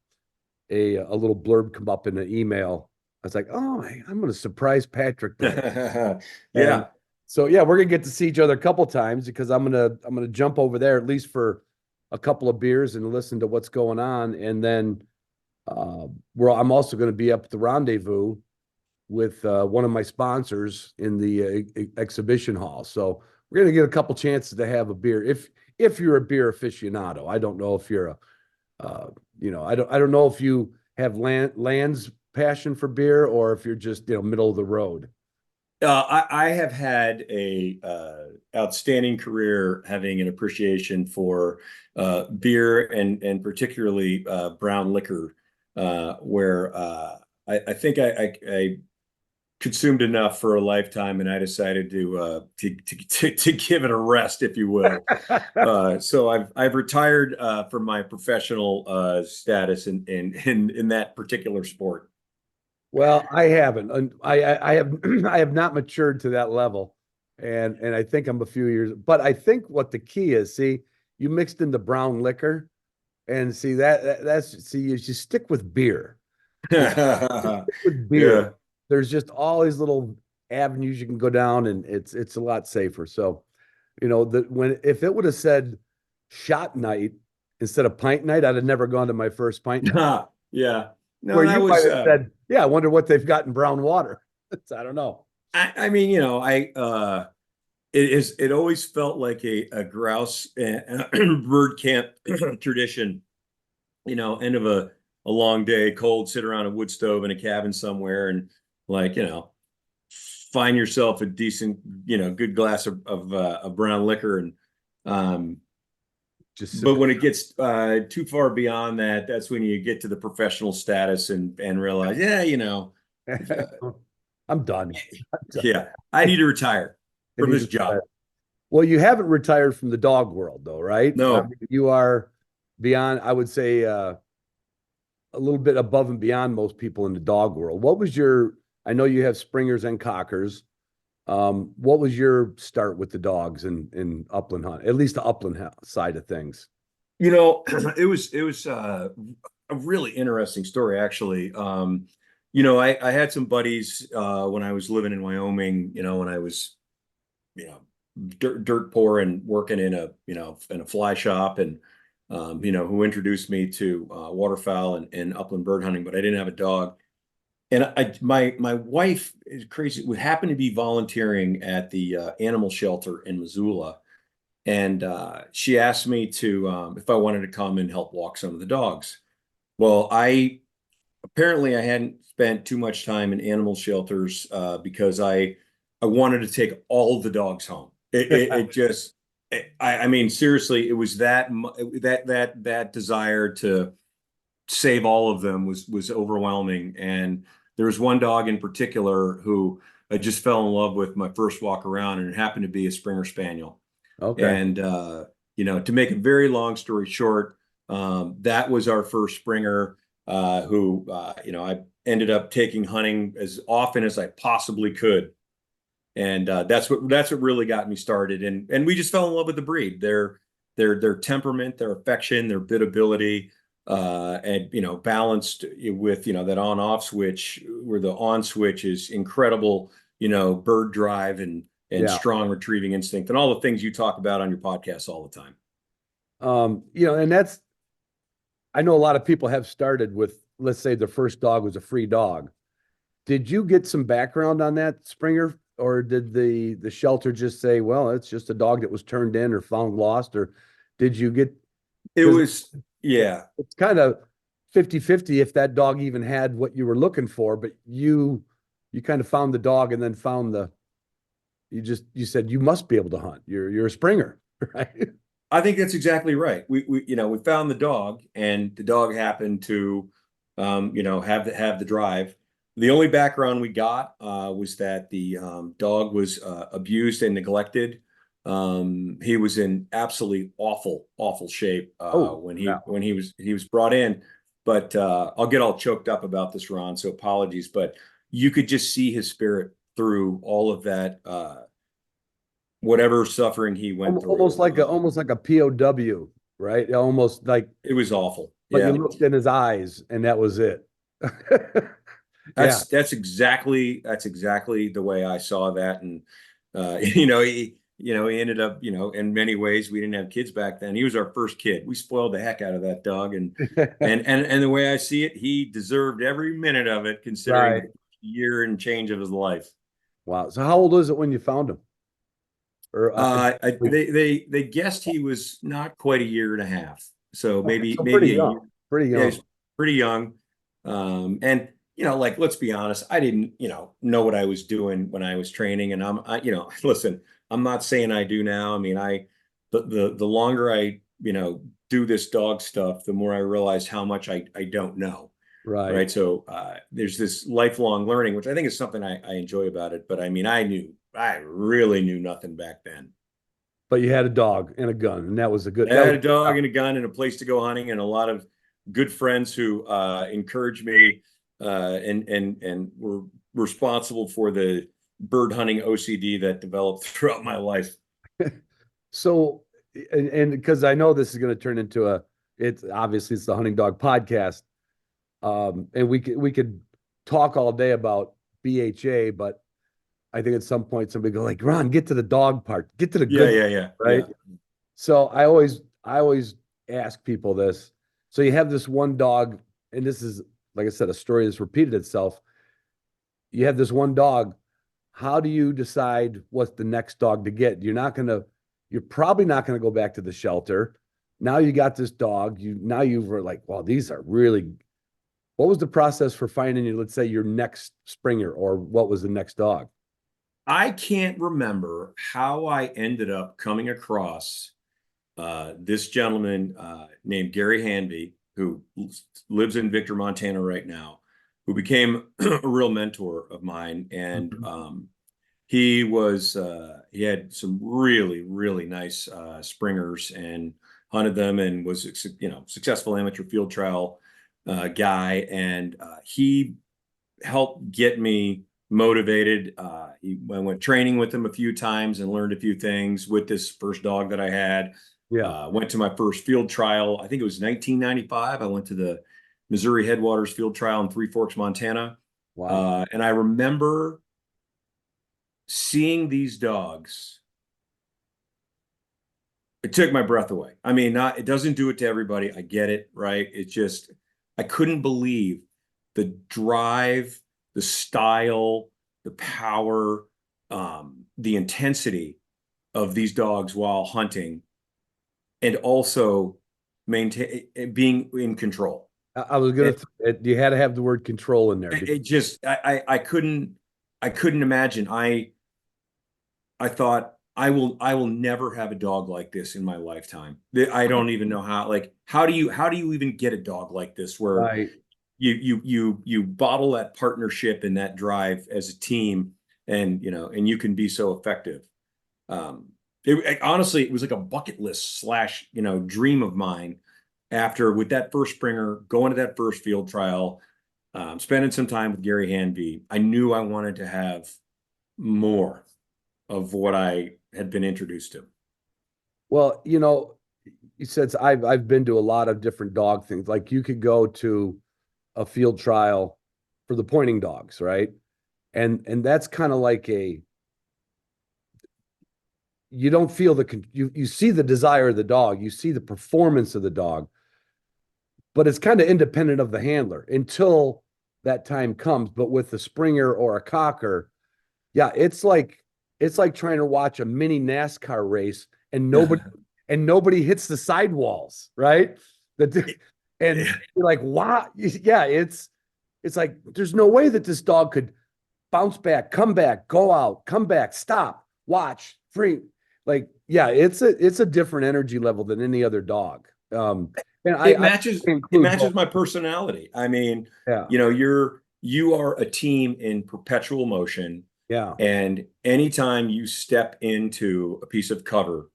a little blurb come up in an email, I was like, oh, I'm going to surprise Patrick there. Yeah. So yeah, we're gonna get to see each other a couple times, because I'm gonna jump over there at least for a couple of beers and listen to what's going on. And then I'm also going to be up at the Rendezvous with one of my sponsors in the exhibition hall. So we're going to get a couple chances to have a beer. If you're a beer aficionado, I don't know if you're I don't know if you have Land's passion for beer or if you're just, middle of the road. I have had a outstanding career having an appreciation for beer and particularly brown liquor, where I think I consumed enough for a lifetime, and I decided to give it a rest, if you will. So I've retired from my professional status in that particular sport. Well, I haven't. I have I have not matured to that level, and I think I'm a few years. But I think what the key is, see, you mixed in the brown liquor, and see that's you stick with beer. With beer, Yeah. there's just all these little avenues you can go down, and it's a lot safer. So, if it would have said shot night instead of pint night, I'd have never gone to my first pint night. Yeah. No, Where that you was might have said, yeah, I wonder what they've got in brown water. I don't know. I mean, it always felt like a grouse bird camp tradition, end of a long day, cold, sit around a wood stove in a cabin somewhere and find yourself a decent, good glass of brown liquor. And but when it gets too far beyond that, that's when you get to the professional status and realize, I'm done. yeah, I need to retire from this job. Well, you haven't retired from the dog world, though, right? No. I mean, you are beyond, I would say, a little bit above and beyond most people in the dog world. I know you have Springers and Cockers. What was your start with the dogs in upland hunt, at least the upland side of things? It was a really interesting story, actually. I had some buddies when I was living in Wyoming, when I was, dirt poor and working in a fly shop, and who introduced me to waterfowl and upland bird hunting, but I didn't have a dog. And my wife is crazy, would happen to be volunteering at the animal shelter in Missoula. And she asked me to if I wanted to come and help walk some of the dogs. Well, I hadn't spent too much time in animal shelters because I wanted to take all of the dogs home. I mean, seriously, it was that desire to save all of them was overwhelming. And there was one dog in particular who I just fell in love with my first walk around, and it happened to be a Springer Spaniel. Okay. And to make a very long story short, that was our first Springer, who I ended up taking hunting as often as I possibly could. And that's what really got me started. And we just fell in love with the breed. Their temperament, their affection, their biddability, and balanced with that on-off switch, where the on switch is incredible, bird drive and strong retrieving instinct and all the things you talk about on your podcast all the time. And I know a lot of people have started with, let's say the first dog was a free dog. Did you get some background on that, Springer? Or did the shelter just say, well, it's just a dog that was turned in or found lost? Or did you get... It's kind of 50-50 if that dog even had what you were looking for, but you kind of found the dog and then you said you must be able to hunt. You're a Springer, right? I think that's exactly right. We found the dog, and the dog happened to have the drive. The only background we got was that the dog was abused and neglected. He was in absolutely awful shape when he was brought in. But I'll get all choked up about this, Ron, so apologies. But you could just see his spirit through all of that, whatever suffering he went through. Almost like a POW, right? Almost like it was awful. But you looked in his eyes, and that was it. That's exactly the way I saw that. And he ended up, in many ways, we didn't have kids back then. He was our first kid. We spoiled the heck out of that dog. And the way I see it, he deserved every minute of it, considering Right. the year and change of his life. Wow. So how old was it when you found him? Or They guessed he was not quite a year and a half. So maybe pretty a young. year. Pretty young. Yeah, he's pretty young. And like, let's be honest, I didn't, know what I was doing when I was training. And listen, I'm not saying I do now. I mean, the longer I, do this dog stuff, the more I realize how much I don't know. Right. Right. So there's this lifelong learning, which I think is something I enjoy about it. But I mean, I really knew nothing back then. But you had a dog and a gun, and that was a good. I had a dog and a gun and a place to go hunting, and a lot of good friends who encouraged me and were responsible for the bird hunting OCD that developed throughout my life. So, and because I know this is going to turn into it's the Hunting Dog Podcast, and we could talk all day about BHA, but I think at some point somebody go like, Ron, get to the dog part, get to the good, Yeah. right? Yeah. So I always ask people this. So you have this one dog, and this is, like I said, a story that's repeated itself. You have this one dog. How do you decide what's the next dog to get? You're probably not going to go back to the shelter. Now you got this dog. You were like, well, these are really. What was the process for finding let's say your next Springer, or what was the next dog? I can't remember how I ended up coming across this gentleman named Gary Hanby, who lives in Victor, Montana right now, who became a real mentor of mine. And he had some really, really nice Springers and hunted them, and was, successful amateur field trial guy. And he helped get me motivated. I went training with him a few times and learned a few things with this first dog that I had. Yeah. Went to my first field trial. I think it was 1995. I went to the Missouri Headwaters field trial in Three Forks, Montana. Wow. And I remember seeing these dogs. It took my breath away. I mean, it doesn't do it to everybody. I get it, right? It just, I couldn't believe the drive, the style, the power, the intensity of these dogs while hunting, and also being in control. I was gonna. You had to have the word control in there. It just, I couldn't imagine. I thought, I will never have a dog like this in my lifetime. I don't even know how. Like, how do you even get a dog like this where Right. you bottle that partnership and that drive as a team, and you can be so effective. Honestly, it was like a bucket list / dream of mine. After, with that first Springer, going to that first field trial, spending some time with Gary Hanby, I knew I wanted to have more of what I had been introduced to. Well, you said I've been to a lot of different dog things. Like, you could go to a field trial for the pointing dogs, right? And that's kind of like you don't feel you see the desire of the dog, you see the performance of the dog, but it's kind of independent of the handler until that time comes. But with the Springer or a Cocker, yeah, it's like trying to watch a mini NASCAR race and nobody hits the sidewalls, right? And you're like, wow, yeah, it's like there's no way that this dog could bounce back, come back, go out, come back, stop, watch, free. Like, yeah, it's a different energy level than any other dog. And it matches my personality. I mean, yeah, you are a team in perpetual motion. yeah. And anytime you step into a piece of cover,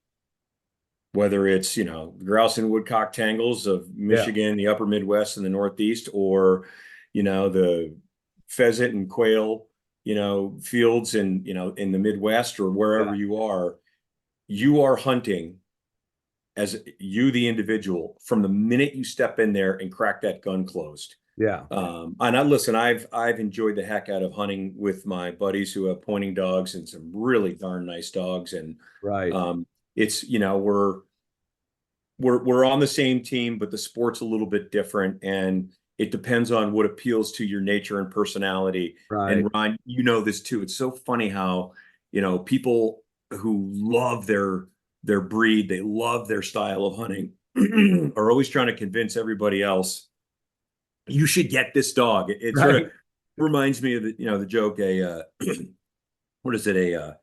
whether it's, the grouse and woodcock tangles of Michigan, the upper Midwest and the Northeast, or, the pheasant and quail, fields in, in the Midwest, or wherever you are hunting as you, the individual, from the minute you step in there and crack that gun closed. Yeah. Listen, I've enjoyed the heck out of hunting with my buddies who have pointing dogs and some really darn nice dogs. And Right. it's, we're on the same team, but the sport's a little bit different, and it depends on what appeals to your nature and personality. Right. And Ron, you know this too. It's so funny how, people who love their breed, they love their style of hunting, are always trying to convince everybody else you should get this dog. It sort of Right. reminds me of the joke, what is it, a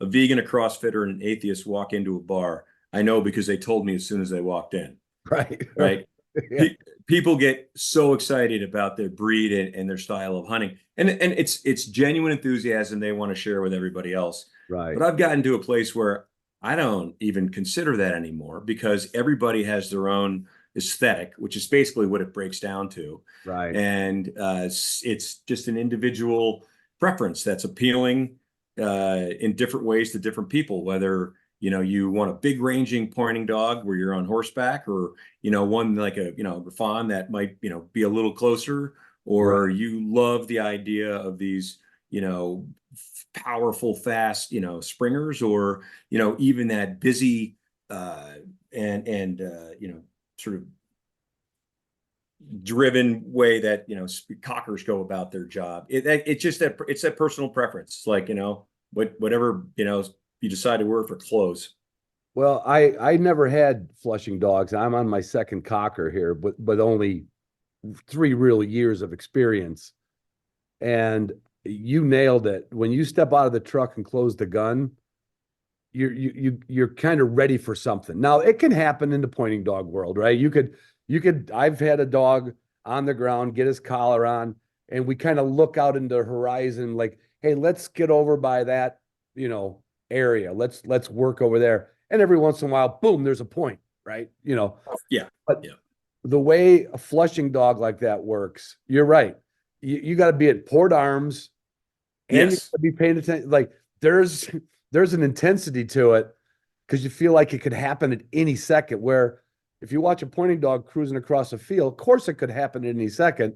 vegan, a CrossFitter, and an atheist walk into a bar. I know because they told me as soon as they walked in. Right. Right. Yeah. People get so excited about their breed and their style of hunting, and it's genuine enthusiasm they want to share with everybody else. Right. But I've gotten to a place where I don't even consider that anymore, because everybody has their own aesthetic, which is basically what it breaks down to. Right. And it's just an individual preference that's appealing in different ways to different people, whether you want a big ranging pointing dog where you're on horseback, or one like a fawn that might be a little closer, or Right. you love the idea of these powerful, fast springers, or even that busy and sort of driven way that cockers go about their job. It's just that it's that personal preference. It's like whatever you decide to wear for clothes. Well, I never had flushing dogs. I'm on my second cocker here, but only 3 real years of experience. And you nailed it. When you step out of the truck and close the gun, you're kind of ready for something. Now, it can happen in the pointing dog world, right? I've had a dog on the ground get his collar on, and we kind of look out into the horizon like, hey, let's get over by that, area. Let's work over there. And every once in a while, boom, there's a point, right? Yeah. But Yeah. the way a flushing dog like that works, you're right. You got to be at port arms, and you Yes. got to be paying attention. Like there's an intensity to it, because you feel like it could happen at any second. Where if you watch a pointing dog cruising across a field, of course it could happen at any second,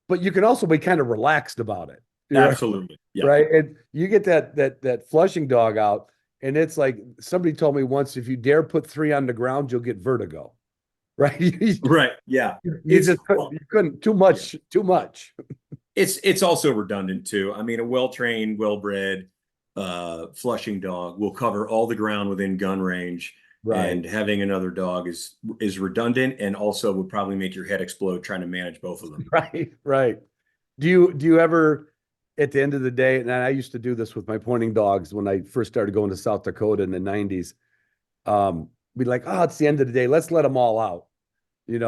but you can also be kind of relaxed about it. Absolutely. Yeah. Right. And you get that flushing dog out, and it's like somebody told me once, if you dare put 3 on the ground, you'll get vertigo. Right. Right. Yeah. You couldn't too much. Yeah. Too much. It's also redundant too. I mean, a well-trained, well-bred flushing dog will cover all the ground within gun range. Right. And having another dog is redundant, and also would probably make your head explode trying to manage both of them. Right. Right. Do you ever, at the end of the day, and I used to do this with my pointing dogs when I first started going to South Dakota in the 90s, be like, oh, it's the end of the day. Let's let them all out, and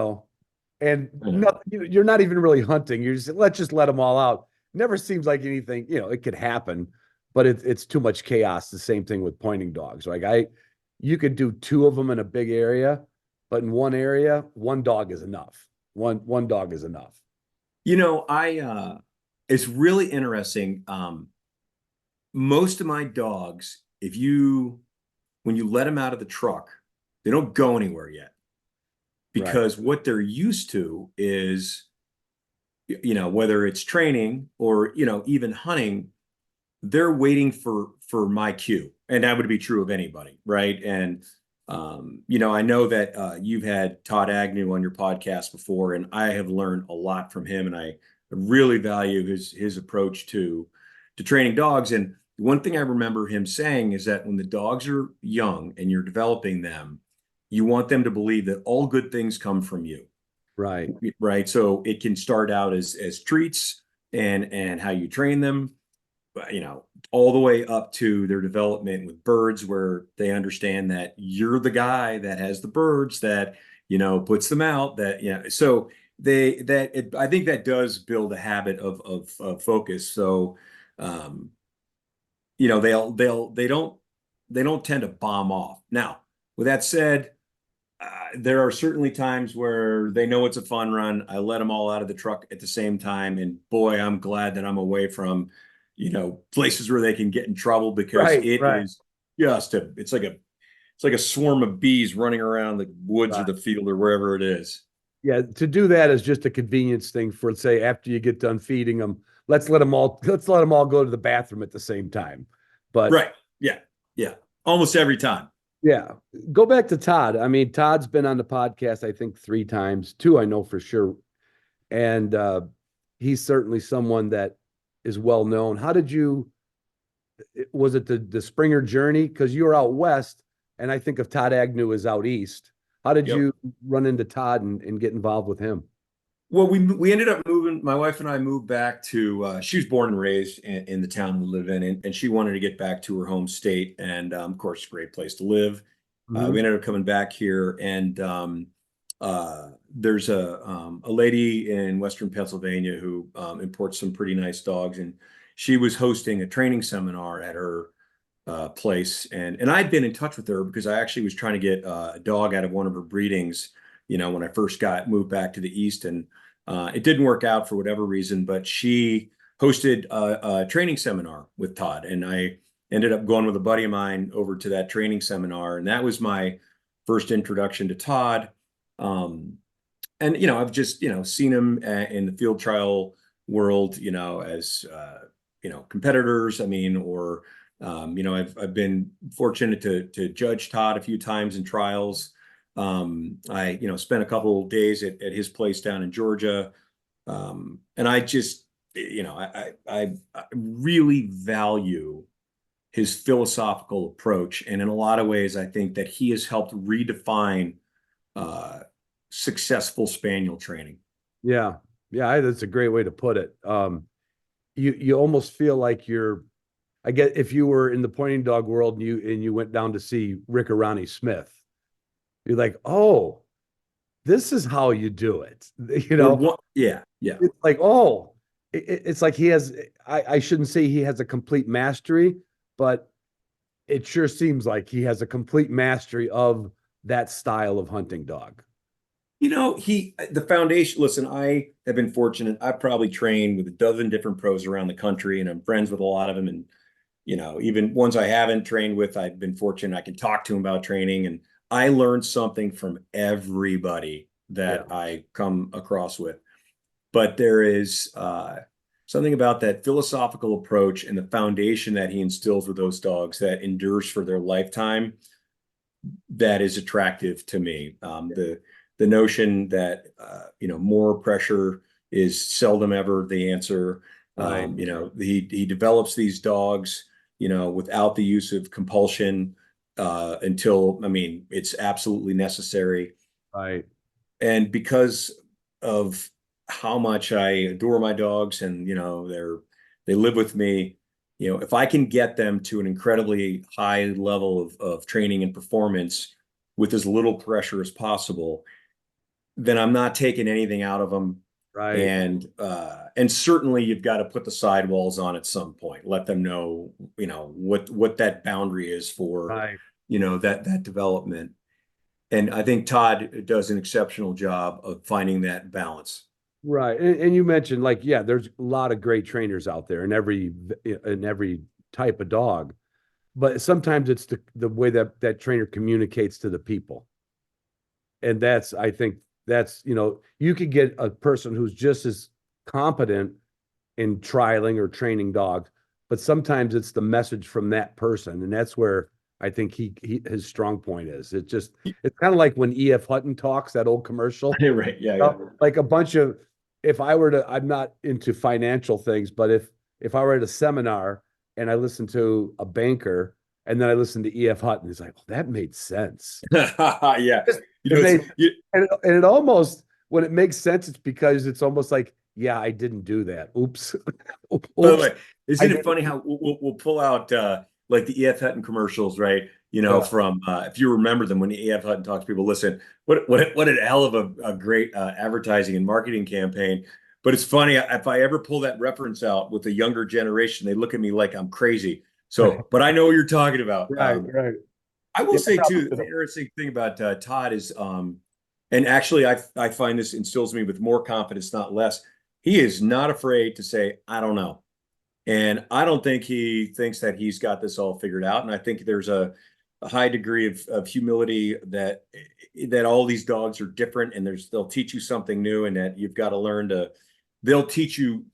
you're not even really hunting. You're just, let's just let them all out. Never seems like anything, it could happen, but it's too much chaos. The same thing with pointing dogs. Like you could do 2 of them in a big area, but in one area, one dog is enough. One dog is enough. It's really interesting. Most of my dogs, when you let them out of the truck, they don't go anywhere yet, because what they're used to is, whether it's training or, even hunting, they're waiting for my cue. And that would be true of anybody. Right. And, I know that you've had Todd Agnew on your podcast before, and I have learned a lot from him, and I really value his approach to training dogs. And one thing I remember him saying is that when the dogs are young and you're developing them, you want them to believe that all good things come from you. Right. Right. So it can start out as treats and how you train them, all the way up to their development with birds, where they understand that you're the guy that has the birds that, puts them out, that, so I think that does build a habit of focus. So, they don't tend to bomb off. Now, with that said, there are certainly times where they know it's a fun run. I let them all out of the truck at the same time, and boy, I'm glad that I'm away from, places where they can get in trouble, because is just it's like a swarm of bees running around the woods or the field or wherever it is. Yeah, to do that is just a convenience thing for, say, after you get done feeding them, let's let them all go to the bathroom at the same time. But Right. Yeah. Yeah. Almost every time. yeah, go back to Todd. I mean, Todd's been on the podcast, I think 3 times, two I know for sure. And he's certainly someone that is well known. How did you, was it the Springer journey? Because you were out west, and I think of Todd Agnew as out east. How did Yep. you run into Todd and get involved with him? Well, we ended up moving. My wife and I moved back to. She was born and raised in the town we live in, and she wanted to get back to her home state, and of course, great place to live. Mhm. We ended up coming back here, and there's a lady in Western Pennsylvania who imports some pretty nice dogs, and she was hosting a training seminar at her place, and I'd been in touch with her because I actually was trying to get a dog out of one of her breedings, when I first moved back to the East, and it didn't work out for whatever reason, but she hosted a training seminar with Todd, and I ended up going with a buddy of mine over to that training seminar, and that was my first introduction to Todd. And I've just seen him in the field trial world, as competitors. I mean, or I've been fortunate to judge Todd a few times in trials. I spent a couple of days at his place down in Georgia, and I just I really value his philosophical approach, and in a lot of ways, I think that he has helped redefine uh, successful spaniel training. Yeah. Yeah, that's a great way to put it. You almost feel like you're, I get, if you were in the pointing dog world and you went down to see Rick Arani Smith, you're like, oh, this is how you do it. Yeah, yeah. It's like, oh, it's like he has, I shouldn't say he has a complete mastery, but it sure seems like he has a complete mastery of that style of hunting dog. The foundation, listen, I have been fortunate. I've probably trained with a dozen different pros around the country, and I'm friends with a lot of them. And, even ones I haven't trained with, I've been fortunate. I can talk to them about training, and I learned something from everybody that Yeah. I come across with. But there is something about that philosophical approach and the foundation that he instills with those dogs that endures for their lifetime that is attractive to me. The notion that more pressure is seldom ever the answer. Right. He develops these dogs without the use of compulsion until, I mean, it's absolutely necessary. Right. And because of how much I adore my dogs, and they live with me, if I can get them to an incredibly high level of training and performance with as little pressure as possible, then I'm not taking anything out of them. Right. And certainly you've got to put the sidewalls on at some point. Let them know, what that boundary is for, Right. that development. And I think Todd does an exceptional job of finding that balance. Right. And you mentioned, like, yeah, there's a lot of great trainers out there in every type of dog, but sometimes it's the way that trainer communicates to the people. And I think you could get a person who's just as competent in trialing or training dogs, but sometimes it's the message from that person. And that's where I think his strong point is. It's kind of like when E.F. Hutton talks, that old commercial. Right. Yeah. Like I'm not into financial things, but if I were at a seminar and I listened to a banker and then I listened to E.F. Hutton, it's like, well, that made sense. Yeah. And it almost, when it makes sense, it's because it's almost like, yeah, I didn't do that. Oops. By the Oops. way, isn't it funny how we'll pull out like the E.F. Hutton commercials, right? From if you remember them, when E.F. Hutton talks to people, listen, what a hell of a great advertising and marketing campaign. But it's funny, if I ever pull that reference out with the younger generation, they look at me like I'm crazy. So, but I know what you're talking about. Right. I will Yeah, say too, the interesting thing about Todd is, and actually I find this instills me with more confidence, not less. He is not afraid to say, I don't know. And I don't think he thinks that he's got this all figured out. And I think there's a high degree of humility that that all these dogs are different, and they'll teach you something new, and that you've got to learn to. They'll teach you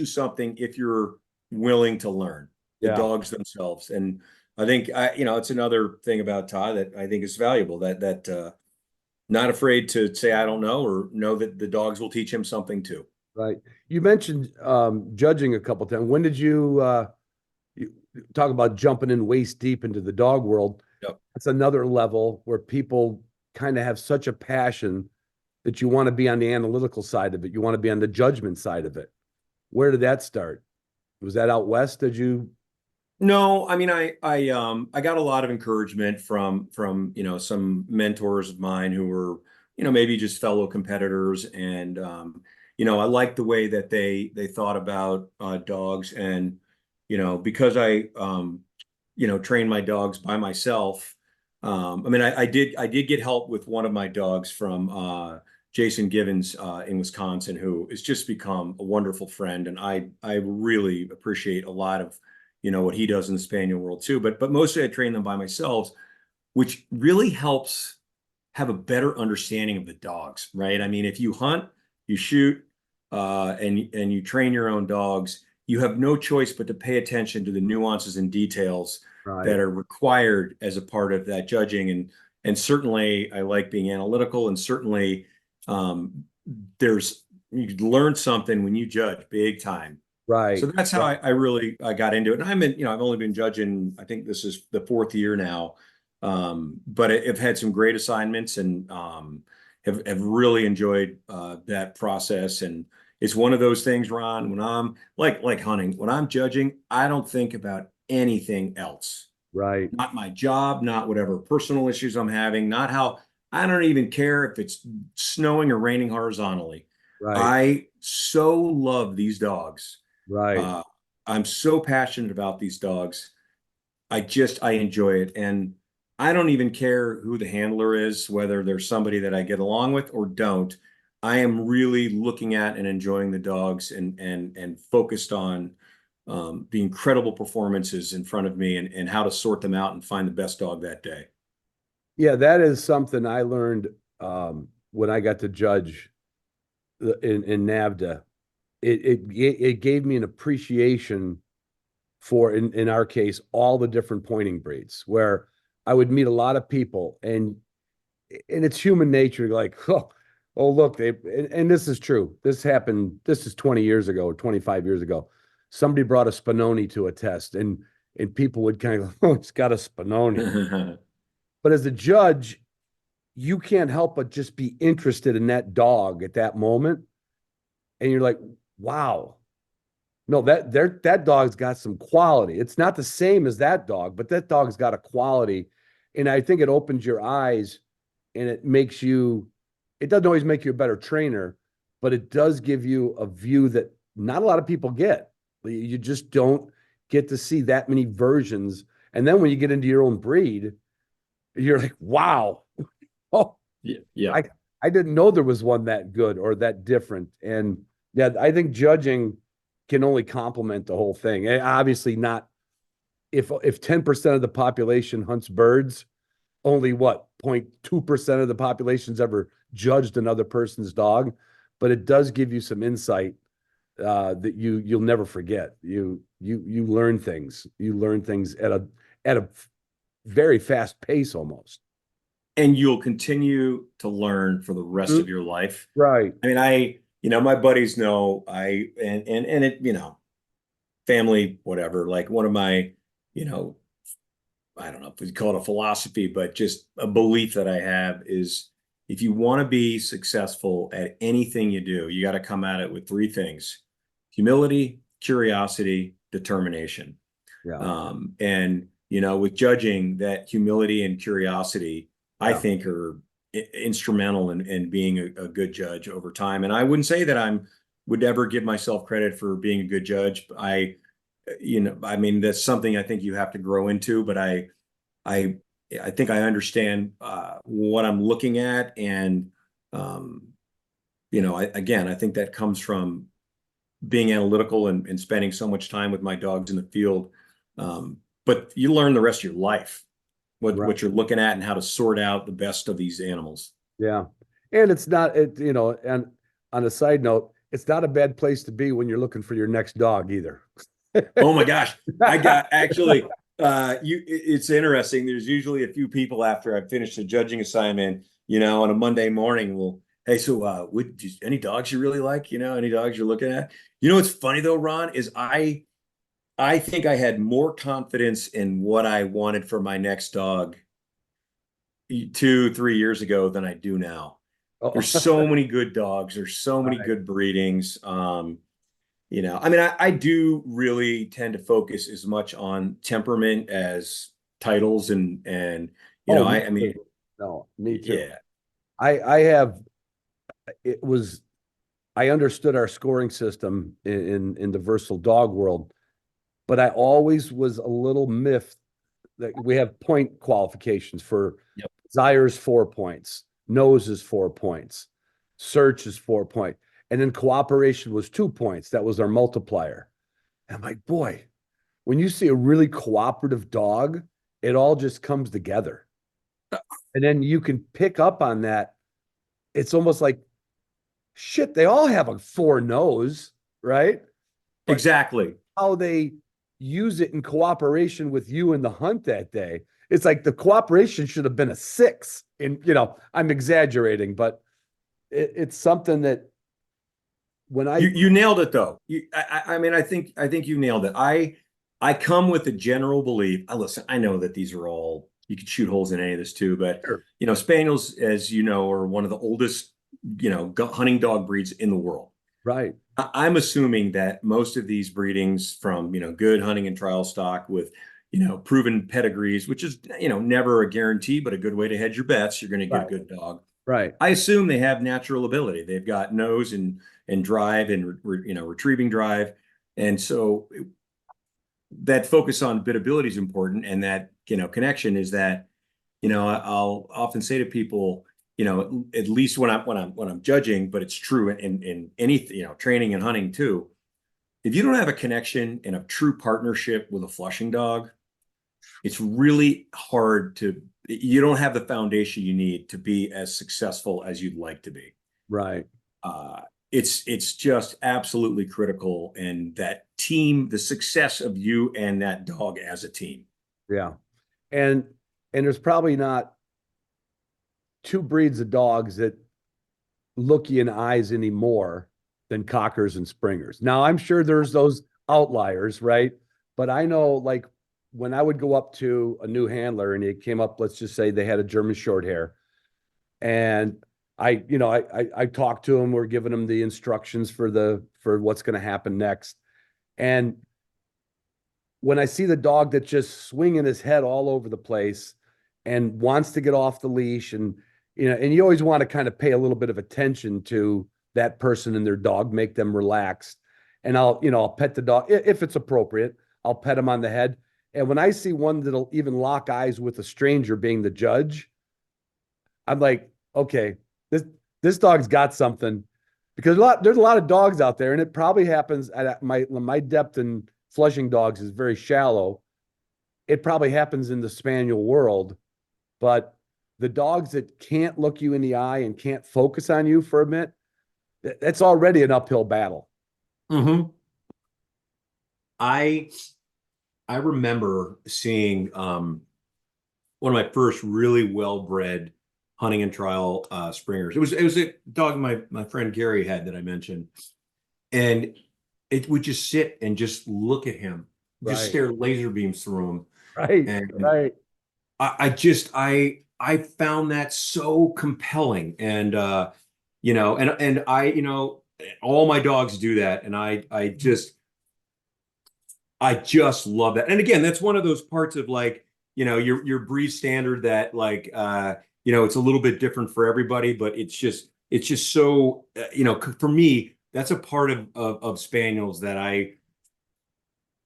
something if you're willing to learn. The Yeah. dogs themselves, and I think it's another thing about Todd that I think is valuable. That not afraid to say I don't know, or know that the dogs will teach him something too. Right. You mentioned judging a couple times. When did you talk about jumping in waist deep into the dog world? Yep. That's another level where people kind of have such a passion that you want to be on the analytical side of it. You want to be on the judgment side of it. Where did that start? Was that out west? Did you? No, I mean, I got a lot of encouragement from some mentors of mine who were maybe just fellow competitors, and I liked the way that they thought about dogs, and because I train my dogs by myself. I mean, I did get help with one of my dogs from Jason Givens in Wisconsin, who has just become a wonderful friend, and I really appreciate a lot of what he does in the spaniel world too. But mostly I train them by myself, which really helps have a better understanding of the dogs, right? I mean, if you hunt, you shoot, and you train your own dogs, you have no choice but to pay attention to the nuances and details that are required as a part of that judging. And certainly I like being analytical, and certainly you learn something when you judge big time. Right. So that's how I really got into it. And I've only been judging, I think this is the 4th year now. But I've had some great assignments, and have really enjoyed that process. And it's one of those things, Ron, when I'm like hunting, when I'm judging, I don't think about anything else. Right. Not my job, not whatever personal issues I'm having, not how. I don't even care if it's snowing or raining horizontally. Right. I so love these dogs. Right. I'm so passionate about these dogs. I enjoy it. And I don't even care who the handler is, whether there's somebody that I get along with or don't. I am really looking at and enjoying the dogs, and focused on the incredible performances in front of me, and how to sort them out and find the best dog that day. Yeah, that is something I learned when I got to judge in NAVDA. It gave me an appreciation for, in our case, all the different pointing breeds, where I would meet a lot of people, and it's human nature, like, oh look, and this is true. This happened, this is 20 years ago, 25 years ago. Somebody brought a Spinoni to a test, and people would kind of go, oh, it's got a Spinoni. But as a judge, you can't help but just be interested in that dog at that moment. And you're like, wow, no, that dog's got some quality. It's not the same as that dog, but that dog's got a quality. And I think it opens your eyes, and it doesn't always make you a better trainer, but it does give you a view that not a lot of people get. You just don't get to see that many versions. And then when you get into your own breed, you're like, wow. Oh, yeah. I didn't know there was one that good or that different. And yeah, I think judging can only complement the whole thing. Obviously not, if 10% of the population hunts birds, only 0.2% of the population's ever judged another person's dog, but it does give you some insight that you'll never forget. You learn things. You learn things at a very fast pace almost. And you'll continue to learn for the rest of your life. Right. I mean, my buddies know and it, family, whatever, like one of my, I don't know if we call it a philosophy, but just a belief that I have is, if you want to be successful at anything you do, you got to come at it with 3 things: humility, curiosity, determination. Yeah. And, with judging, that humility and curiosity, I think, are instrumental in being a good judge over time. And I wouldn't say that would ever give myself credit for being a good judge. I mean, that's something I think you have to grow into, but I think I understand what I'm looking at. And, I think that comes from being analytical and spending so much time with my dogs in the field. But you learn the rest of your life. what you're looking at and how to sort out the best of these animals. Yeah. And it's not, and on a side note, it's not a bad place to be when you're looking for your next dog either. Oh my gosh. I got actually, it's interesting. There's usually a few people after I've finished a judging assignment, on a Monday morning hey, so any dogs you really like, any dogs you're looking at? What's funny though, Ron, is I think I had more confidence in what I wanted for my next dog 2-3 years ago than I do now. There's so many good dogs. There's so many good breedings. I do really tend to focus as much on temperament as titles and me too. Yeah. I understood our scoring system in the versatile dog world, but I always was a little miffed that we have point qualifications for desires 4 points, nose is 4 points, search is 4 points, and then cooperation was 2 points. That was our multiplier. And I'm like, boy, when you see a really cooperative dog, it all just comes together. And then you can pick up on that. It's almost like, shit, they all have a 4 nose, right? But exactly. How they use it in cooperation with you in the hunt that day. It's like the cooperation should have been a 6. And, I'm exaggerating, but it's something that when you nailed it though. I think you nailed it. I come with a general belief. Listen, I know that these are all, you could shoot holes in any of this too, but sure. Spaniels, as you know, are one of the oldest, hunting dog breeds in the world. Right. I'm assuming that most of these breedings from, good hunting and trial stock with, proven pedigrees, which is, never a guarantee, but a good way to hedge your bets. You're going to get a good dog. Right. I assume they have natural ability. They've got nose and drive and, retrieving drive. And so that focus on biddability is important. And that, connection is that, I'll often say to people, at least when I'm judging, but it's true in any, training and hunting too. If you don't have a connection and a true partnership with a flushing dog, it's really hard you don't have the foundation you need to be as successful as you'd like to be. Right. It's just absolutely critical. And that team, the success of you and that dog as a team. Yeah. And there's probably not 2 breeds of dogs that look you in the eyes anymore than Cockers and Springers. Now, I'm sure there's those outliers, right? But I know, like, when I would go up to a new handler and it came up, let's just say they had a German Shorthair, and I talked to them, we're giving them the instructions for what's going to happen next. And when I see the dog that just swinging his head all over the place and wants to get off the leash, and you always want to kind of pay a little bit of attention to that person and their dog, make them relaxed. And I'll pet the dog if it's appropriate. I'll pet him on the head. And when I see one that'll even lock eyes with a stranger being the judge, I'm like, okay, this dog's got something, because there's a lot of dogs out there, and it probably happens at my depth in flushing dogs is very shallow. It probably happens in the spaniel world, but the dogs that can't look you in the eye and can't focus on you for a minute, that's already an uphill battle. Mm-hmm. I remember seeing one of my first really well-bred hunting and trial springers. It was a dog my friend Gary had that I mentioned, and it would just sit and just look at him, just stare laser beams through him. Right. And right. I found that so compelling, and and I all my dogs do that, and I just love that. And again, that's one of those parts of, like, your breed standard that, like, it's a little bit different for everybody, but it's just so, for me, that's a part of spaniels that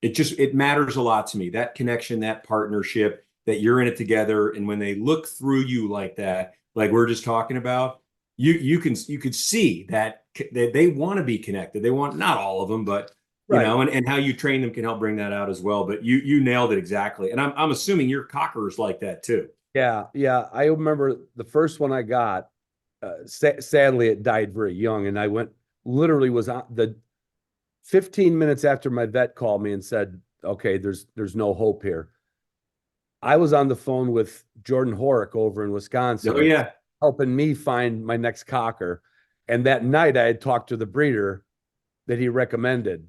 it matters a lot to me. That connection, that partnership, that you're in it together. And when they look through you like that, like we're just talking about, you could see that they want to be connected. They want, not all of them, but Right. and how you train them can help bring that out as well. But you nailed it exactly. And I'm assuming your cocker is like that too. Yeah, yeah. I remember the first one I got. Sadly, it died very young, and I literally was on the 15 minutes after my vet called me and said, "Okay, there's no hope here." I was on the phone with Jordan Horick over in Wisconsin, Oh yeah. helping me find my next cocker. And that night, I had talked to the breeder that he recommended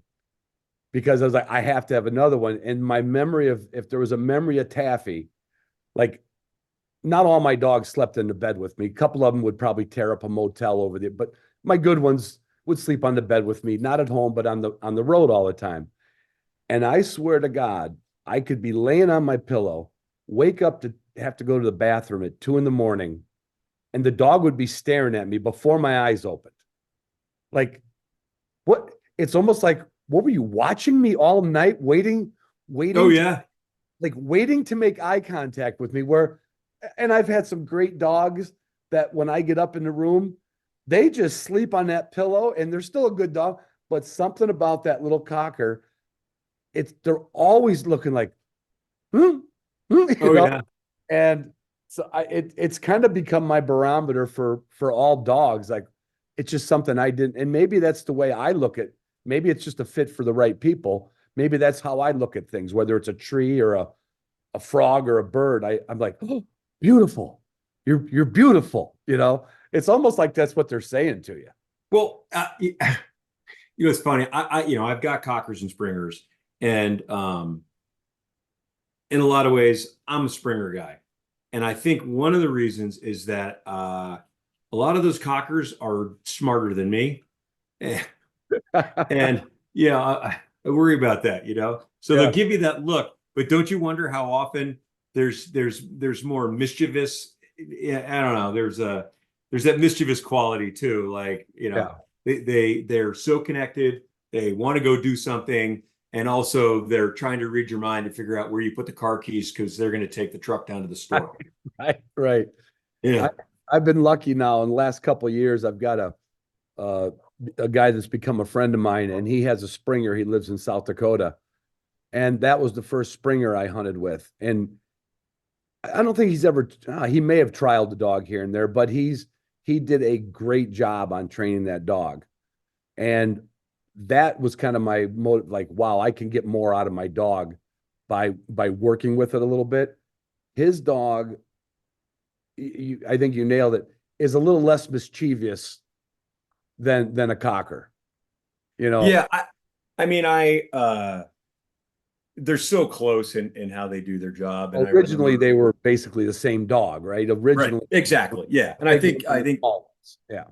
because I was like, I have to have another one. And my memory of if there was a memory of Taffy, like not all my dogs slept in the bed with me. A couple of them would probably tear up a motel over there, but my good ones would sleep on the bed with me, not at home, but on the road all the time. And I swear to God, I could be laying on my pillow, wake up to have to go to the bathroom at 2 a.m, and the dog would be staring at me before my eyes opened. Like, what? It's almost like, what were you watching me all night, waiting, Oh yeah. waiting to make eye contact with me? And I've had some great dogs that when I get up in the room, they just sleep on that pillow, and they're still a good dog. But something about that little cocker, they're always looking like, you Oh know? yeah. And so it's kind of become my barometer for all dogs. Like, it's just something I didn't, and maybe that's the way I look at. Maybe it's just a fit for the right people. Maybe that's how I look at things, whether it's a tree or a frog or a bird. I'm like, oh, beautiful. You're beautiful. It's almost like that's what they're saying to you. Well, it's funny. I've got cockers and springers, and in a lot of ways, I'm a Springer guy. And I think one of the reasons is that a lot of those cockers are smarter than me. And yeah, I worry about that, So they'll give you that look, but don't you wonder how often there's more mischievous, I don't know, there's that mischievous quality too. Like, they're so connected, they want to go do something. And also they're trying to read your mind and figure out where you put the car keys because they're going to take the truck down to the store. Right. Yeah. I've been lucky now in the last couple of years. I've got a guy that's become a friend of mine, and he has a Springer. He lives in South Dakota. And that was the first Springer I hunted with. And I don't think he may have trialed the dog here and there, but he did a great job on training that dog. And that was kind of my motive, like, wow, I can get more out of my dog by working with it a little bit. His dog, I think you nailed it, is a little less mischievous than a cocker. Yeah, they're so close in how they do their job. And originally they were basically the same dog, right? Originally, right, exactly. Yeah. And I think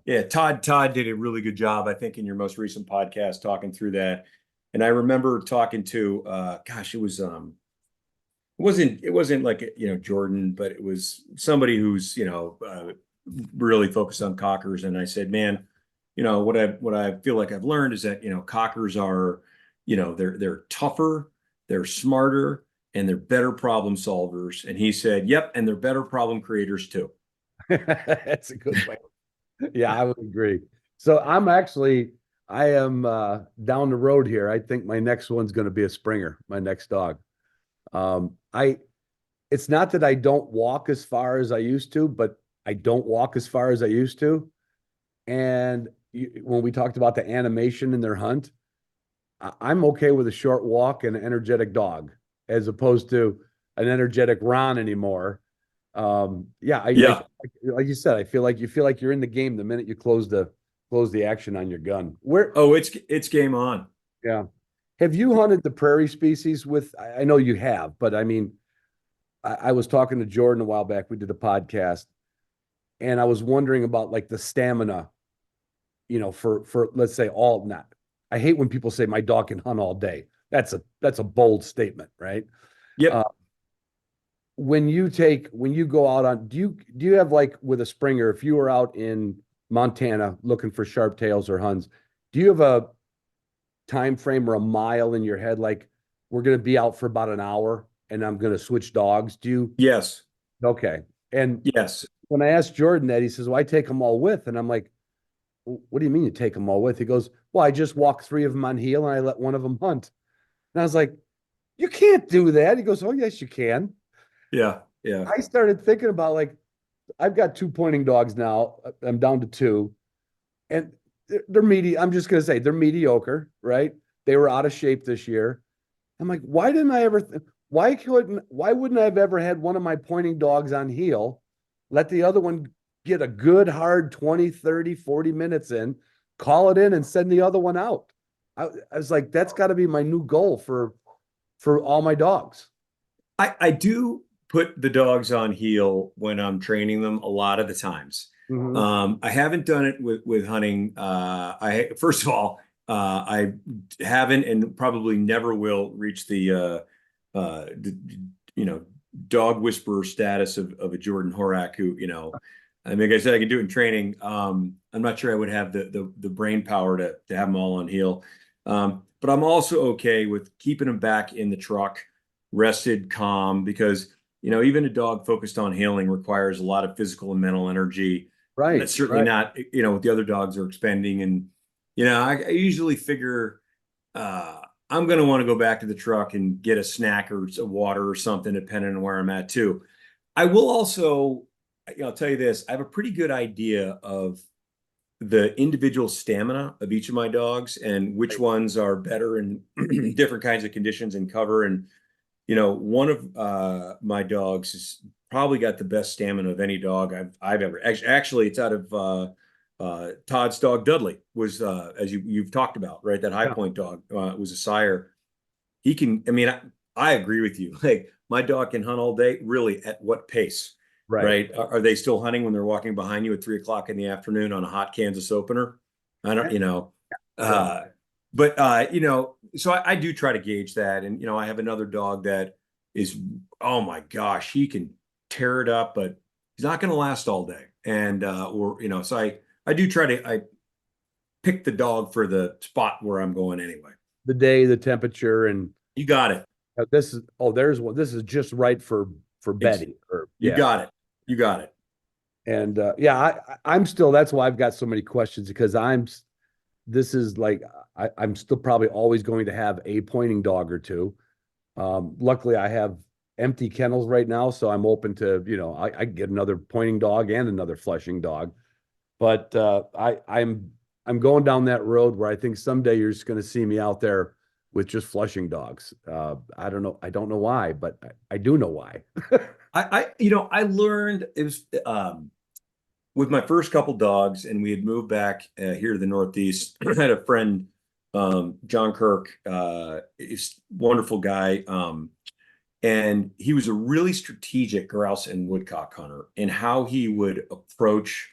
yeah. Todd did a really good job, I think, in your most recent podcast talking through that. And I remember talking to it wasn't like Jordan, but it was somebody who's really focused on cockers. And I said, man, what I feel like I've learned is that cockers are they're tougher, they're smarter, and they're better problem solvers. And he said, yep, and they're better problem creators too. That's a good way. Yeah, I would agree. So I am down the road here. I think my next one's going to be a Springer, my next dog. It's not that I don't walk as far as I used to, but I don't walk as far as I used to. And when we talked about the animation in their hunt, I'm okay with a short walk and an energetic dog, as opposed to an energetic Ron anymore. Like you said, I feel like you're in the game the minute you close the action on your gun. It's game on. Yeah. Have you hunted the prairie species with? I know you have, but I mean, I was talking to Jordan a while back. We did a podcast, and I was wondering about like the stamina, for let's say not. I hate when people say my dog can hunt all day. That's a bold statement, right? Yep. When you go out on, do you have, like with a Springer, if you were out in Montana looking for sharp tails or huns, do you have a time frame or a mile in your head? Like, we're going to be out for about an hour and I'm going to switch dogs. Do you? Yes. Okay. And yes, when I asked Jordan that, he says, well, I take them all with. And I'm like, What do you mean you take them all with? He goes, well, I just walk 3 of them on heel and I let one of them hunt. And I was like, you can't do that. He goes, oh, yes, you can. Yeah. Yeah. I started thinking about like, I've got 2 pointing dogs now. I'm down to 2, and they're I'm just going to say they're mediocre, right? They were out of shape this year. I'm like, why didn't I ever, why wouldn't I have ever had one of my pointing dogs on heel, let the other one get a good hard 20, 30, 40 minutes in, call it in and send the other one out. I was like, that's got to be my new goal for all my dogs. I do put the dogs on heel when I'm training them a lot of the times. I haven't done it with hunting. First of all, I haven't and probably never will reach the dog whisperer status of a Jordan Horak who, I mean, like I said, I can do it in training. I'm not sure I would have the brain power to have them all on heel. But I'm also okay with keeping them back in the truck, rested, calm, because even a dog focused on healing requires a lot of physical and mental energy. Right. That's certainly not, what the other dogs are expending. And, I usually figure I'm going to want to go back to the truck and get a snack or a water or something, depending on where I'm at too. I will also, I'll tell you this, I have a pretty good idea of the individual stamina of each of my dogs and which ones are better in different kinds of conditions and cover. And one of my dogs has probably got the best stamina of any dog I've ever. Actually, it's out of Todd's dog Dudley was as you've talked about, right? That high point dog was a sire. He can. I mean, I agree with you. Like my dog can hunt all day. Really, at what pace? Right? Are they still hunting when they're walking behind you at 3 o'clock in the afternoon on a hot Kansas opener? I don't. But so I do try to gauge that, and I have another dog that is, oh my gosh, he can tear it up, but he's not going to last all day, and so I do try to I pick the dog for the spot where I'm going anyway. The day, the temperature, and you got it. There's one. This is just right for Betty. You got it. You got it. And I'm still. That's why I've got so many questions because this is like I'm still probably always going to have a pointing dog or two. Luckily, I have empty kennels right now, so I'm open to I get another pointing dog and another flushing dog. But I'm going down that road where I think someday you're just going to see me out there with just flushing dogs. I don't know. I don't know why, but I do know why. I learned it was with my first couple dogs, and we had moved back here to the Northeast. I had a friend, John Kirk, he's a wonderful guy. And he was a really strategic grouse and woodcock hunter in how he would approach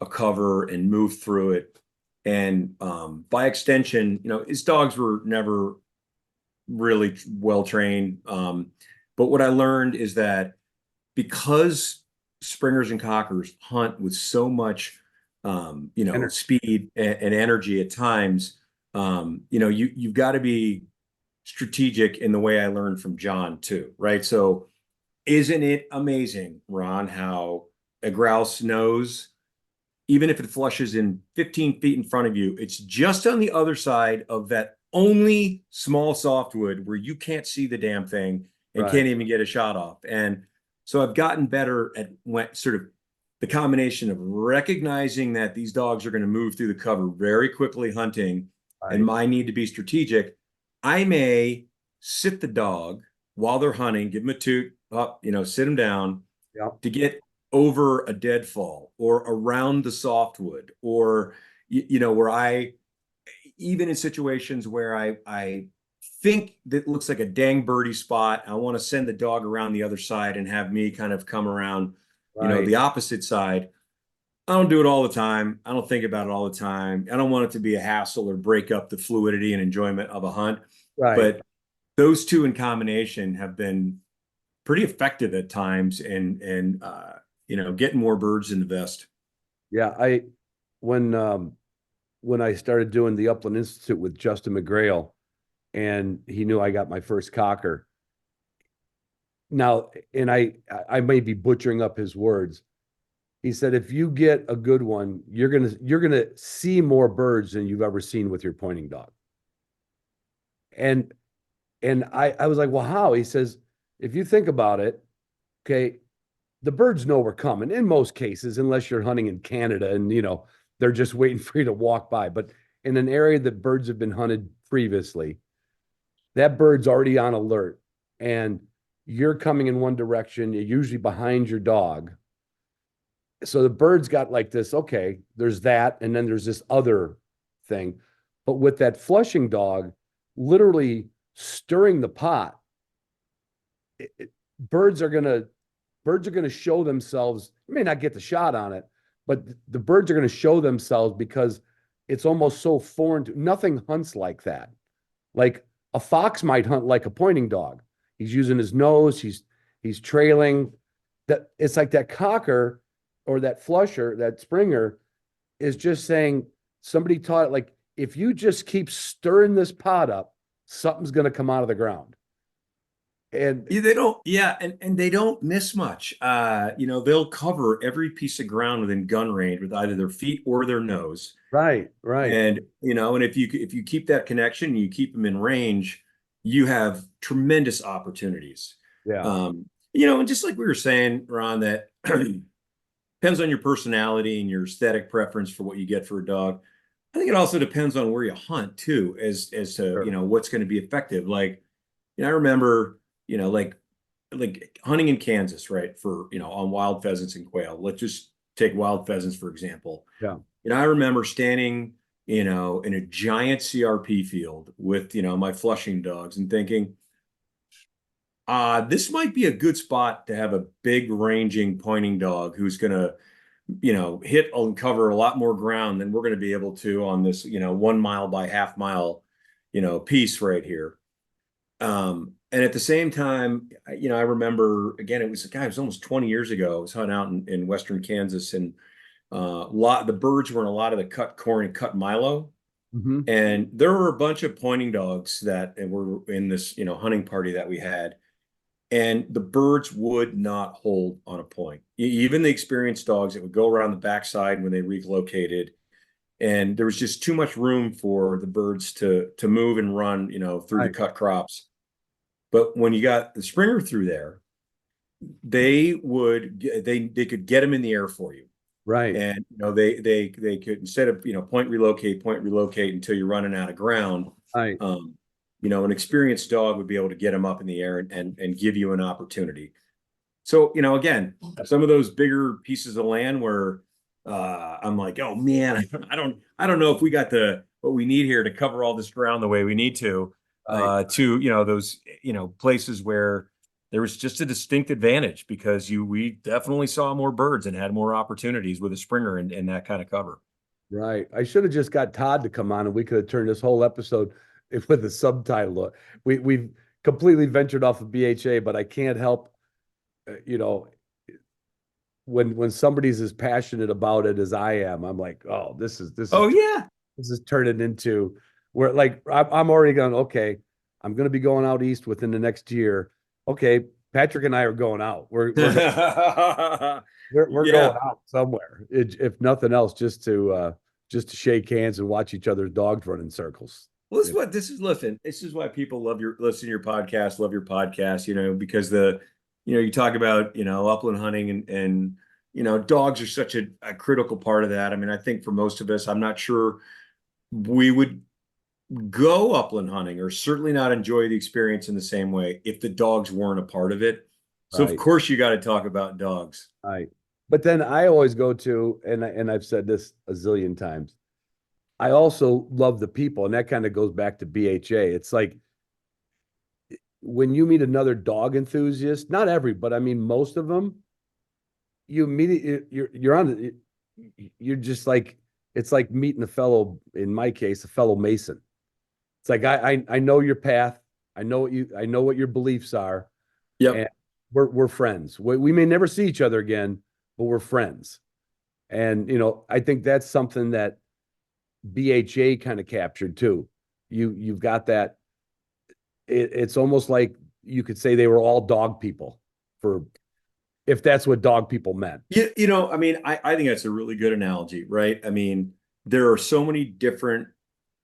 a cover and move through it. And by extension, his dogs were never really well trained. But what I learned is that because Springers and Cockers hunt with so much, speed and energy at times, you've got to be strategic in the way I learned from John too, right? So isn't it amazing, Ron, how a grouse knows, even if it flushes in 15 feet in front of you, it's just on the other side of that only small softwood where you can't see the damn thing and can't even get a shot off. And so I've gotten better at sort of the combination of recognizing that these dogs are going to move through the cover very quickly hunting and my need to be strategic. I may sit the dog while they're hunting, give them a toot up, sit them down to get over a deadfall or around the softwood or, where even in situations where I think that looks like a dang birdie spot, I want to send the dog around the other side and have me kind of come around, the opposite side. I don't do it all the time. I don't think about it all the time. I don't want it to be a hassle or break up the fluidity and enjoyment of a hunt. But those two in combination have been pretty effective at times and getting more birds in the vest. Yeah. When I started doing the Upland Institute with Justin McGrail and he knew I got my first cocker. Now, and I may be butchering up his words, He said, if you get a good one, you're gonna see more birds than you've ever seen with your pointing dog. And I was like, well, how? He says, if you think about it, okay, the birds know we're coming in most cases, unless you're hunting in Canada and they're just waiting for you to walk by. But in an area that birds have been hunted previously, that bird's already on alert, and you're coming in one direction, you're usually behind your dog. So the bird's got like this, okay, there's that, and then there's this other thing. But with that flushing dog literally stirring the pot, birds are gonna show themselves. You may not get the shot on it, but the birds are gonna show themselves because it's almost so foreign to nothing hunts like that. Like a fox might hunt like a pointing dog. He's using his nose, he's trailing. That it's like that cocker or that flusher, that Springer is just saying, somebody taught it, like, if you just keep stirring this pot up, something's gonna come out of the ground. And Yeah, they don't, yeah, and they don't miss much. They'll cover every piece of ground within gun range with either their feet or their nose. right. And if you keep that connection, you keep them in range, you have tremendous opportunities. Yeah. And just like we were saying, Ron, that depends on your personality and your aesthetic preference for what you get for a dog. I think it also depends on where you hunt too, as to Sure. what's going to be effective. Like, I remember, like hunting in Kansas, right? For on wild pheasants and quail. Let's just take wild pheasants for example. Yeah. I remember standing, in a giant CRP field with my flushing dogs and thinking, this might be a good spot to have a big ranging pointing dog who's gonna hit and cover a lot more ground than we're going to be able to on this 1 mile by half mile piece right here. And at the same time, I remember, again, it was almost 20 years ago. I was hunting out in western Kansas, and the birds were in a lot of the cut corn and cut milo. Mm-hmm. And there were a bunch of pointing dogs that were in this hunting party that we had, and the birds would not hold on a point. Even the experienced dogs that would go around the backside when they relocated, and there was just too much room for the birds to move and run through the cut crops. But when you got the Springer through there, they could get them in the air for you. Right. And they could, instead of point relocate until you're running out of ground. Right. An experienced dog would be able to get them up in the air and give you an opportunity. So again, some of those bigger pieces of land where I'm like, oh man, I don't know if we got what we need here to cover all this ground the way we need to. To those places where there was just a distinct advantage because we definitely saw more birds and had more opportunities with a Springer in that kind of cover. Right. I should have just got Todd to come on, and we could have turned this whole episode with a subtitle. We've completely ventured off of BHA, but I can't help, when somebody's as passionate about it as I am, I'm like, oh, this is turning into where, like, I'm already going, okay, I'm going to be going out east within the next year. Okay, Patrick and I are going out. We're going out somewhere, if nothing else, just to shake hands and watch each other's dogs run in circles. Well, this is why people listen to your podcast, because you talk about, upland hunting and dogs are such a critical part of that. I mean, I think for most of us, I'm not sure we would go upland hunting, or certainly not enjoy the experience in the same way, if the dogs weren't a part of it. So Right. Of course you got to talk about dogs. Right. But then I always go to, and I've said this a zillion times, I also love the people, and that kind of goes back to BHA. It's like when you meet another dog enthusiast, not every, but I mean most of them, you immediately you're just like, it's like meeting in my case, a fellow Mason. It's like I know your path. I know what your beliefs are. Yep. And we're friends. We may never see each other again, but we're friends. And I think that's something that BHA kind of captured too. You've got that. It's almost like you could say they were all dog people. if that's what dog people meant. Yeah, I mean, I think that's a really good analogy, right? I mean, there are so many different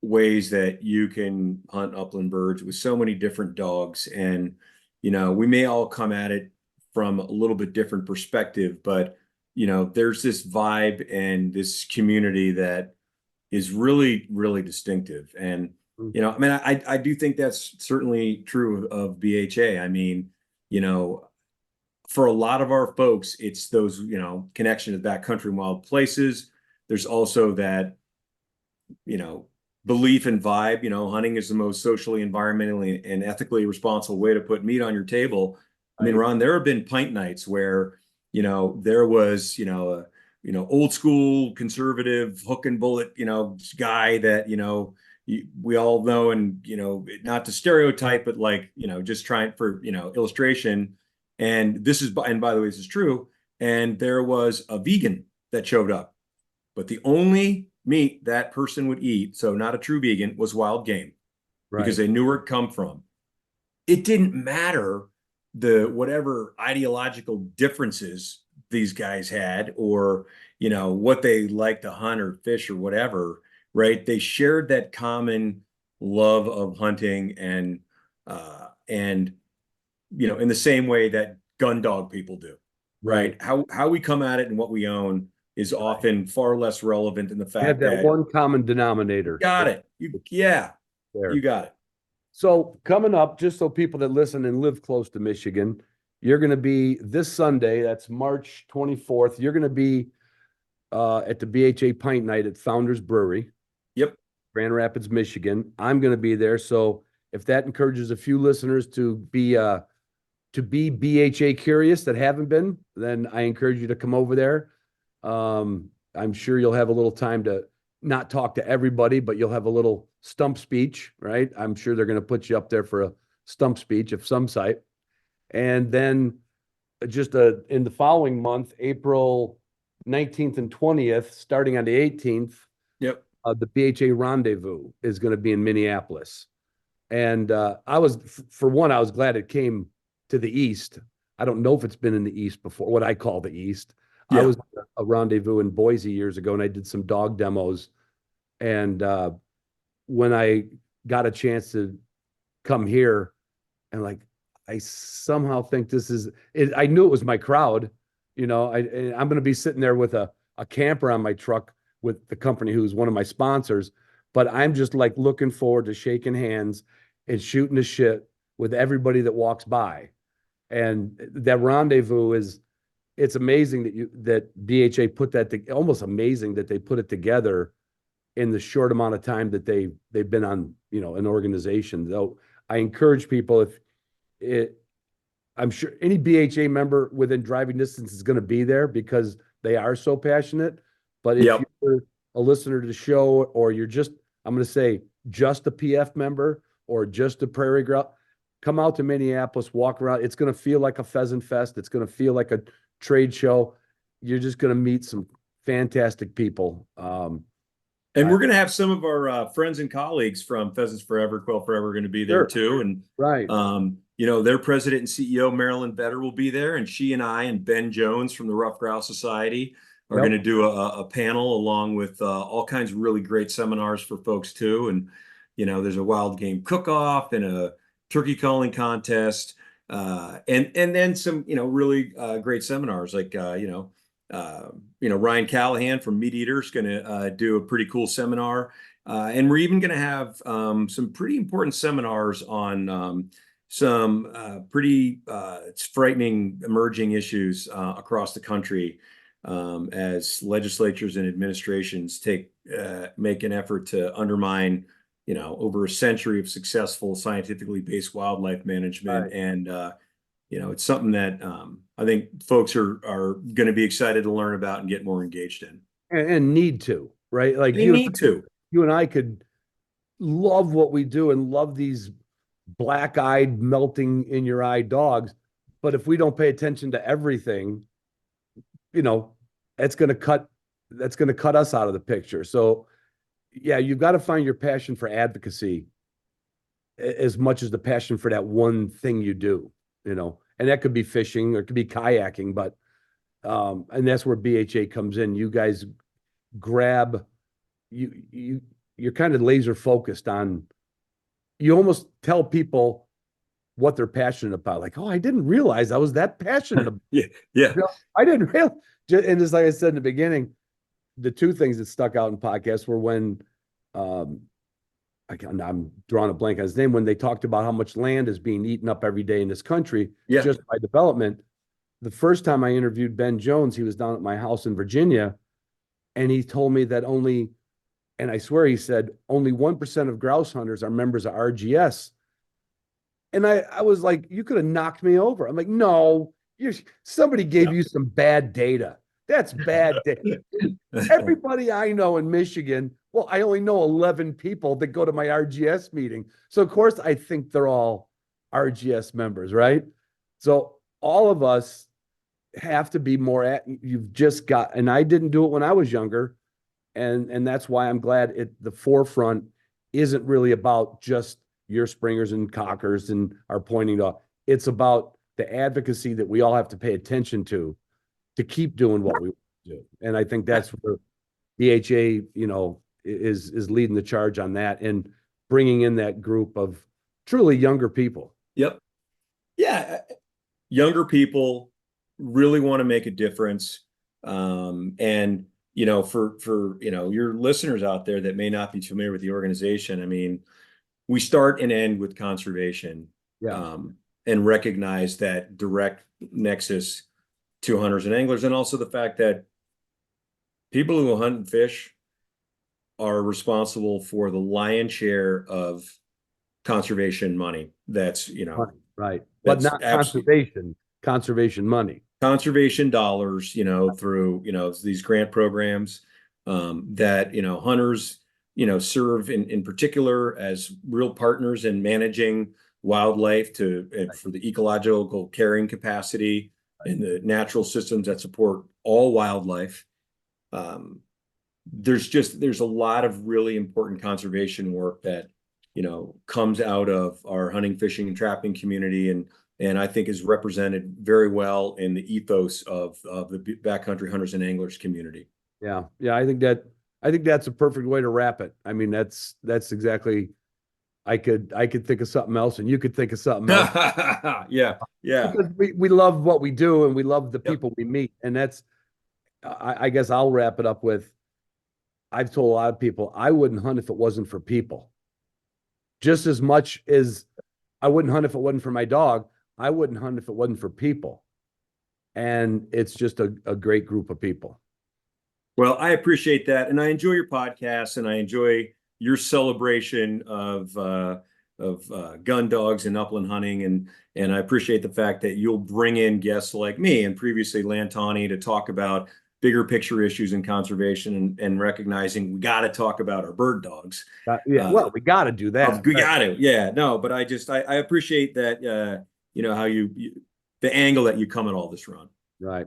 ways that you can hunt upland birds with so many different dogs. And, we may all come at it from a little bit different perspective, but, there's this vibe and this community that is really, really distinctive. And, I mean, I do think that's certainly true of BHA. I mean, for a lot of our folks, it's those, connection to backcountry and wild places. There's also that, belief and vibe, hunting is the most socially, environmentally, and ethically responsible way to put meat on your table. I mean, Ron, there have been pint nights where, there was, old school conservative hook and bullet, guy that, we all know, and, not to stereotype, but like, just trying for, illustration. And by the way, this is true. And there was a vegan that showed up, but the only meat that person would eat, so not a true vegan, was wild game, because they knew where it come from. It didn't matter whatever ideological differences these guys had, or, what they liked to hunt or fish or whatever, right? They shared that common love of hunting and, in the same way that gun dog people do, right? How we come at it and what we own is often far less relevant than the fact that one common denominator. Got it. You got it. So coming up, just so people that listen and live close to Michigan, you're going to be this Sunday, that's March 24th. You're going to be at the BHA Pint Night at Founders Brewery. Yep. Grand Rapids, Michigan. I'm going to be there. So if that encourages a few listeners to be BHA curious that haven't been, then I encourage you to come over there. I'm sure you'll have a little time to not talk to everybody, but you'll have a little stump speech, right? I'm sure they're going to put you up there for a stump speech of some site. And then just in the following month, April 19th and 20th, starting on the 18th, yep, the BHA Rendezvous is going to be in Minneapolis. And I was glad it came to the East. I don't know if it's been in the East before, what I call the East. Yeah. I was at a rendezvous in Boise years ago, and I did some dog demos. And when I got a chance to come here, and I somehow think this is it. I knew it was my crowd. I'm going to be sitting there with a camper on my truck with the company who's one of my sponsors. But I'm just looking forward to shaking hands and shooting the shit with everybody that walks by. And that rendezvous it's amazing that BHA put that almost amazing that they put it together in the short amount of time that they've been on, an organization. Though I encourage people, I'm sure any BHA member within driving distance is going to be there because they are so passionate. But if you're a listener to the show, or you're I'm going to say just a PF member or just a Prairie Grouse, come out to Minneapolis, walk around. It's going to feel like a pheasant fest. It's going to feel like a trade show. You're just going to meet some fantastic people. And we're going to have some of our friends and colleagues from Pheasants Forever, Quail Forever going to be there too. And, their president and CEO, Marilyn Vetter, will be there. And she and I and Ben Jones from the Rough Grouse Society are going to do a panel along with all kinds of really great seminars for folks too. And, there's a wild game cook-off and a turkey calling contest. And then some, really great seminars like, Ryan Callahan from Meat Eater is going to do a pretty cool seminar. And we're even going to have some pretty important seminars on some pretty frightening emerging issues across the country as legislatures and administrations make an effort to undermine, over a century of successful scientifically based wildlife management. And, it's something that I think folks are going to be excited to learn about and get more engaged in. And need to, right? You and I could love what we do and love these black-eyed, melting in your eye dogs. But if we don't pay attention to everything, that's going to cut us out of the picture. So yeah, you've got to find your passion for advocacy as much as the passion for that one thing you do, and that could be fishing or it could be kayaking, but and that's where BHA comes in. You guys grab you're kind of laser focused on, you almost tell people what they're passionate about. Like, oh, I didn't realize I was that passionate about. Yeah. Yeah. I didn't realize. And just like I said in the beginning, the two things that stuck out in podcasts were when I'm drawing a blank on his name, when they talked about how much land is being eaten up every day in this country just by development. The first time I interviewed Ben Jones, he was down at my house in Virginia, and he told me that only, and I swear he said, only 1% of grouse hunters are members of RGS. And I was like, you could have knocked me over. I'm like, no, somebody gave you some bad data. That's bad data. Everybody I know in Michigan, well, I only know 11 people that go to my RGS meeting. So, of course, I think they're all RGS members, right? So all of us have to be more you've just got, and I didn't do it when I was younger. And that's why I'm glad the forefront isn't really about just your springers and cockers and our pointing dog. It's about the advocacy that we all have to pay attention to keep doing what we do. And I think that's where BHA, is leading the charge on that and bringing in that group of truly younger people. Yep. Yeah. Younger people really want to make a difference. And, for your listeners out there that may not be familiar with the organization, I mean, we start and end with conservation, and recognize that direct nexus to hunters and anglers, and also the fact that people who hunt and fish are responsible for the lion's share of conservation money. That's, right. But not conservation money. Conservation dollars, through, these grant programs that, hunters, serve in particular as real partners in managing wildlife for the ecological carrying capacity and the natural systems that support all wildlife. There's a lot of really important conservation work that, comes out of our hunting, fishing, and trapping community, and I think is represented very well in the ethos of the backcountry hunters and anglers community. Yeah. I think that's a perfect way to wrap it. I mean, that's exactly. I could think of something else, and you could think of something else. Yeah. Because we love what we do, and we love the people we meet, and that's. I guess I'll wrap it up with. I've told a lot of people I wouldn't hunt if it wasn't for people. Just as much as I wouldn't hunt if it wasn't for my dog, I wouldn't hunt if it wasn't for people. And it's just a great group of people. Well, I appreciate that. And I enjoy your podcast, and I enjoy your celebration of gun dogs and upland hunting. And I appreciate the fact that you'll bring in guests like me and previously Lantani to talk about bigger picture issues in conservation and recognizing we got to talk about our bird dogs. Well, we got to do that. We got to. Yeah, no, but I appreciate that, how the angle that you come at all this, Ron. Right.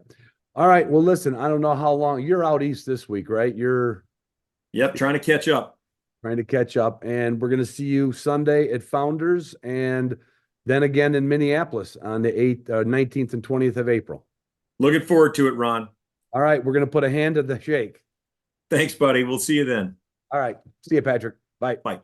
All right. Well, listen, I don't know how long you're out east this week, right? Yep. Trying to catch up. And we're going to see you Sunday at Founders, and then again in Minneapolis on the 19th and 20th of April. Looking forward to it, Ron. All right. We're going to put a hand to the shake. Thanks, buddy. We'll see you then. All right. See you, Patrick. Bye. Bye.